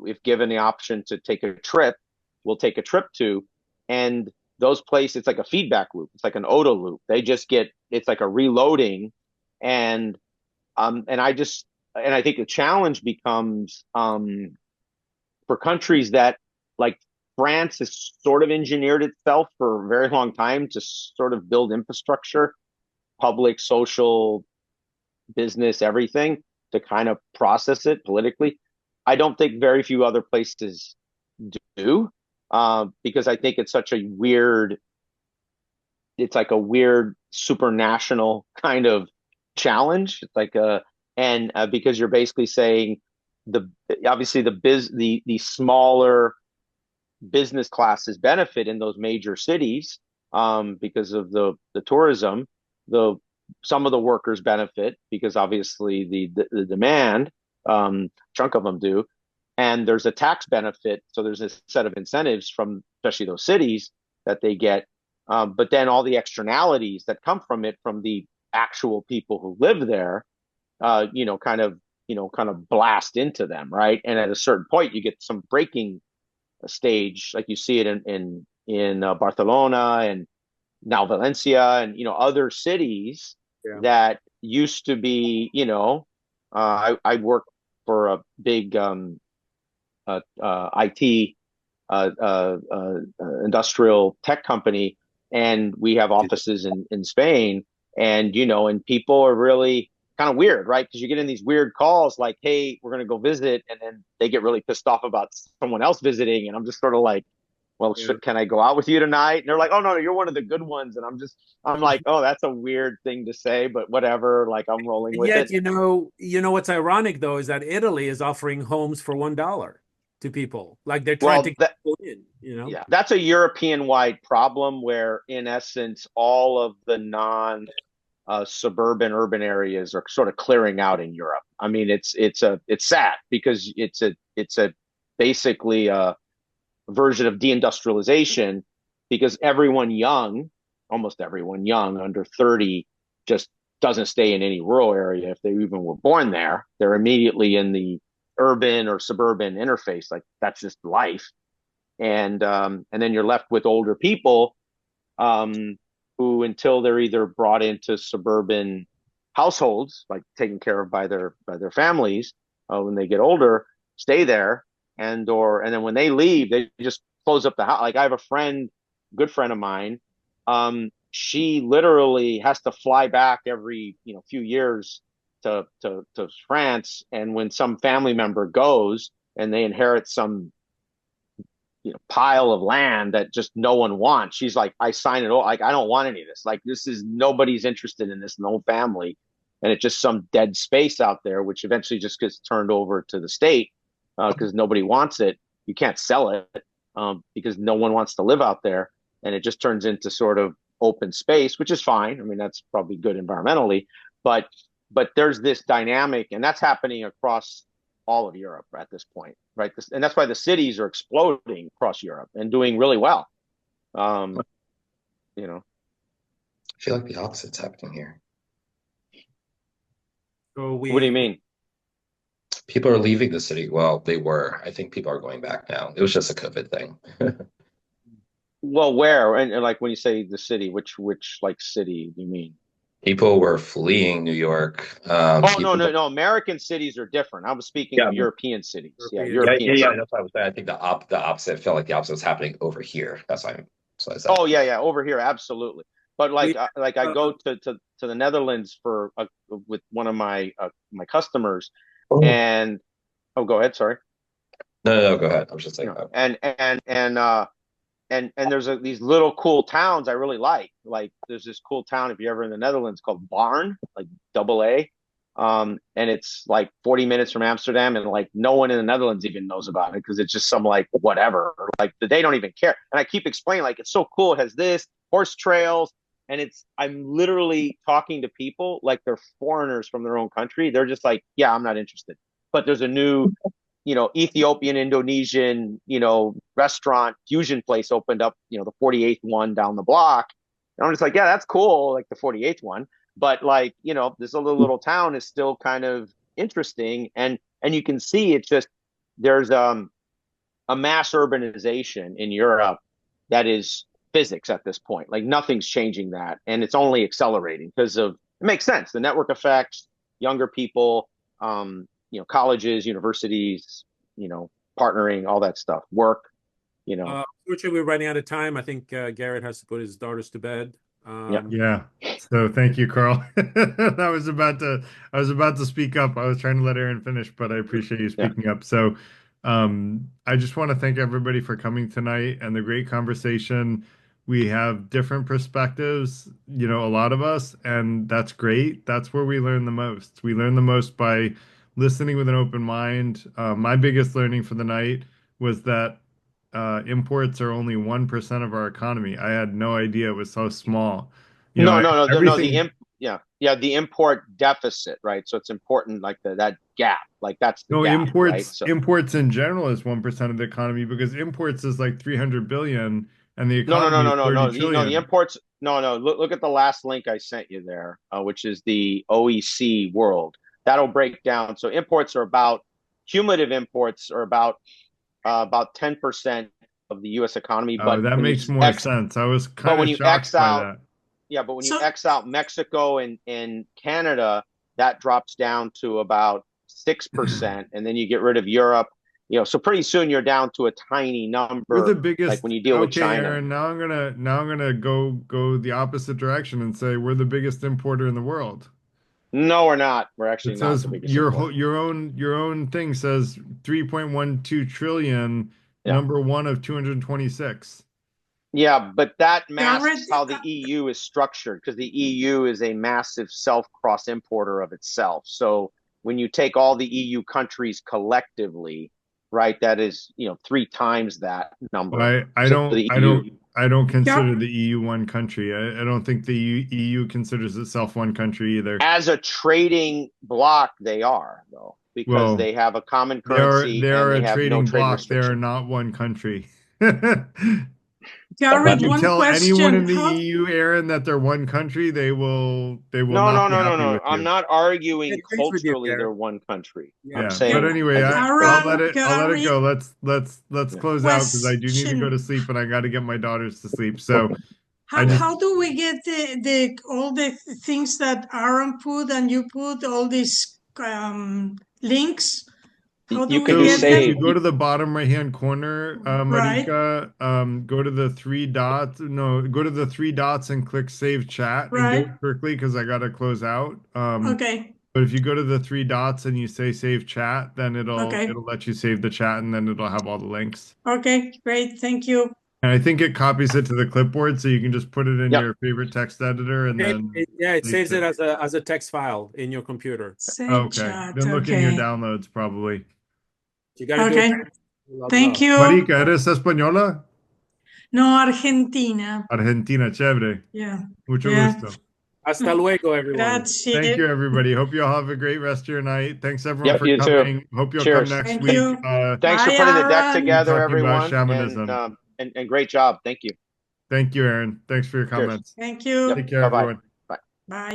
Speaker 17: if given the option to take a trip, will take a trip to. And those places, it's like a feedback loop. It's like an OODA loop. It's like a reloading. And I think the challenge becomes, for countries that, like, France has sort of engineered itself for a very long time to sort of build infrastructure, public, social, business, everything, to kind of process it politically. I don't think very few other places do, because I think it's like a weird supranational kind of challenge. It's like because you're basically saying obviously the smaller business classes benefit in those major cities, because of the tourism. Some of the workers benefit because obviously the demand, chunk of them do, and there's a tax benefit. So there's a set of incentives from especially those cities that they get, but then all the externalities that come from it, from the actual people who live there, kind of blast into them, right? And at a certain point, you get some breaking stage, like you see it in Barcelona and now Valencia and other cities that used to be, I work for a big IT industrial tech company, and we have offices in Spain, and and people are really kind of weird, right? Because you get in these weird calls like, hey, we're going to go visit, and then they get really pissed off about someone else visiting, and I'm just sort of like, well, can I go out with you tonight? And they're like, oh, no, you're one of the good ones. And I'm like, oh, that's a weird thing to say, but whatever. Like, I'm rolling with it.
Speaker 3: You know what's ironic, though, is that Italy is offering homes for $1 to people. Like, they're trying to get people in,
Speaker 17: Yeah, that's a European-wide problem where, in essence, all of the suburban urban areas are sort of clearing out in Europe. I mean, it's sad because it's a basically a version of deindustrialization because everyone young, almost everyone young under 30, just doesn't stay in any rural area if they even were born there. They're immediately in the urban or suburban interface. Like that's just life. And then you're left with older people who, until they're either brought into suburban households, like taken care of by their families when they get older, stay there, and then when they leave, they just close up the house. Like I have a friend, good friend of mine, she literally has to fly back every few years to France, and when some family member goes and they inherit some pile of land that just no one wants. She's like, I sign it all. Like, I don't want any of this. Like, this is nobody's interested in this, no family. And it's just some dead space out there, which eventually just gets turned over to the state because nobody wants it. You can't sell it because no one wants to live out there. And it just turns into sort of open space, which is fine. I mean, that's probably good environmentally, but there's this dynamic, and that's happening across all of Europe at this point, right? And that's why the cities are exploding across Europe and doing really well.
Speaker 10: I feel like the opposite's happening here.
Speaker 3: So
Speaker 17: what do you mean?
Speaker 10: People are leaving the city. Well, they were. I think people are going back now. It was just a COVID thing.
Speaker 17: Well, where? And like when you say the city, which like city do you mean?
Speaker 10: People were fleeing New York.
Speaker 17: No. American cities are different. I was speaking of European cities. European.
Speaker 10: Yeah. That's what I was saying. I think the opposite. I felt like the opposite was happening over here. That's why I said.
Speaker 17: Oh yeah, over here, absolutely. But like I go to the Netherlands for with one of my my customers, and go ahead. Sorry.
Speaker 10: No, go ahead. I was just saying.
Speaker 17: And there's these little cool towns I really like. Like there's this cool town if you're ever in the Netherlands called Barn, like AA. And it's like 40 minutes from Amsterdam, and like no one in the Netherlands even knows about it because it's just some like whatever. Like they don't even care. And I keep explaining like it's so cool. It has this horse trails, and I'm literally talking to people like they're foreigners from their own country. They're just like, yeah, I'm not interested. But there's a new Ethiopian, Indonesian, restaurant fusion place opened up, the 48th one down the block. And I'm just like, yeah, that's cool. Like the 48th one. But like, this little town is still kind of interesting. And you can see it's just, there's a mass urbanization in Europe that is physics at this point. Like nothing's changing that. And it's only accelerating because it makes sense. The network effects, younger people, colleges, universities, partnering, all that stuff, work,
Speaker 3: Unfortunately, we're running out of time. I think Garrett has to put his daughters to bed.
Speaker 1: Yeah. So thank you, Carl. I was about to speak up. I was trying to let Aaron finish, but I appreciate you speaking up. So I just want to thank everybody for coming tonight and the great conversation. We have different perspectives, a lot of us, and that's great. That's where we learn the most. We learn the most by listening with an open mind. My biggest learning for the night was that imports are only 1% of our economy. I had no idea it was so small.
Speaker 17: The import deficit, right? So it's important, like that gap, like that's the gap,
Speaker 1: imports.
Speaker 17: Right? So,
Speaker 1: imports in general is 1% of the economy because imports is like 300 billion, and the economy is 30 trillion.
Speaker 17: The imports. Look at the last link I sent you there, which is the OEC world. That'll break down. So cumulative imports are about 10% of the U.S. economy. But
Speaker 1: that makes more sense. I was kind of shocked by that.
Speaker 17: Yeah, but when you X out Mexico and Canada, that drops down to about 6%, and then you get rid of Europe. So pretty soon you're down to a tiny number.
Speaker 1: We're the biggest.
Speaker 17: Like when you deal with China.
Speaker 1: Aaron, now I'm gonna go the opposite direction and say we're the biggest importer in the world.
Speaker 17: No, we're not. We're actually not the biggest.
Speaker 1: Your own thing says 3.12 trillion, number one of 226.
Speaker 17: Yeah, but that masks how the EU is structured because the EU is a massive self-cross importer of itself. So when you take all the EU countries collectively, right, that is 3 times that number.
Speaker 1: I don't I don't consider the EU one country. I don't think the EU considers itself one country either.
Speaker 17: As a trading bloc, they are, though, because
Speaker 1: Well,
Speaker 17: they have a common
Speaker 1: They are
Speaker 17: currency and they
Speaker 1: a
Speaker 17: have no
Speaker 1: trading
Speaker 17: trade
Speaker 1: bloc. They are
Speaker 17: restrictions.
Speaker 1: not one country.
Speaker 4: Garrett,
Speaker 1: You
Speaker 4: one
Speaker 1: tell anyone
Speaker 4: question.
Speaker 1: in the
Speaker 4: How,
Speaker 1: EU, Aaron, that they're one country, they will
Speaker 17: No,
Speaker 1: not
Speaker 17: no,
Speaker 1: be
Speaker 17: no, no,
Speaker 1: happy
Speaker 17: no.
Speaker 1: with
Speaker 17: I'm
Speaker 1: you.
Speaker 17: not arguing
Speaker 3: Agrees with you,
Speaker 17: culturally
Speaker 3: Garrett.
Speaker 17: they're one country.
Speaker 1: Yeah,
Speaker 17: I'm saying,
Speaker 1: but anyway, I'll let it go. Let's close out because I do need to go to sleep and I got to get my daughters to sleep. So
Speaker 4: how do we get the all the things that Aaron put and you put, all these links? How do
Speaker 17: you
Speaker 4: we
Speaker 17: can
Speaker 4: get
Speaker 17: just
Speaker 4: them?
Speaker 17: say
Speaker 1: if you go to the bottom right-hand corner,
Speaker 4: Right.
Speaker 1: Marika, go to the three dots. No, go to the three dots and click Save Chat and do
Speaker 4: Right.
Speaker 1: it quickly because I got to close out.
Speaker 4: Okay.
Speaker 1: But if you go to the three dots and you say Save Chat, then it'll
Speaker 4: Okay.
Speaker 1: let you save the chat and then it'll have all the links.
Speaker 4: Okay, great. Thank you.
Speaker 1: And I think it copies it to the clipboard, so you can just put it in your favorite text editor and then
Speaker 3: It saves it as a text file in your computer.
Speaker 4: Save
Speaker 1: okay.
Speaker 4: chat.
Speaker 1: Then look in your
Speaker 4: Okay.
Speaker 1: downloads probably.
Speaker 3: You gotta
Speaker 4: Okay.
Speaker 3: do it.
Speaker 4: Thank you.
Speaker 1: Marika, ¿eres española?
Speaker 4: No, Argentina.
Speaker 1: Argentina, chévere.
Speaker 4: Yeah.
Speaker 1: Mucho
Speaker 4: Yeah.
Speaker 1: gusto.
Speaker 3: Hasta luego, everyone.
Speaker 4: Grazie.
Speaker 1: Thank you, everybody. Hope you all have a great rest of your night. Thanks, everyone,
Speaker 17: Yep,
Speaker 1: for
Speaker 17: you
Speaker 1: coming.
Speaker 17: too.
Speaker 1: Hope you'll
Speaker 17: Cheers.
Speaker 1: come next
Speaker 4: Thank
Speaker 1: week.
Speaker 4: you.
Speaker 17: Thanks for
Speaker 4: Bye,
Speaker 17: putting the deck
Speaker 4: Aaron.
Speaker 17: together,
Speaker 1: Talking about
Speaker 17: everyone,
Speaker 1: shamanism.
Speaker 17: and great job. Thank you.
Speaker 1: Thank you, Aaron. Thanks for your
Speaker 17: Cheers.
Speaker 1: comments.
Speaker 4: Thank you.
Speaker 17: Yep.
Speaker 1: Take care,
Speaker 17: Bye-bye.
Speaker 1: everyone.
Speaker 17: Bye.
Speaker 4: Bye.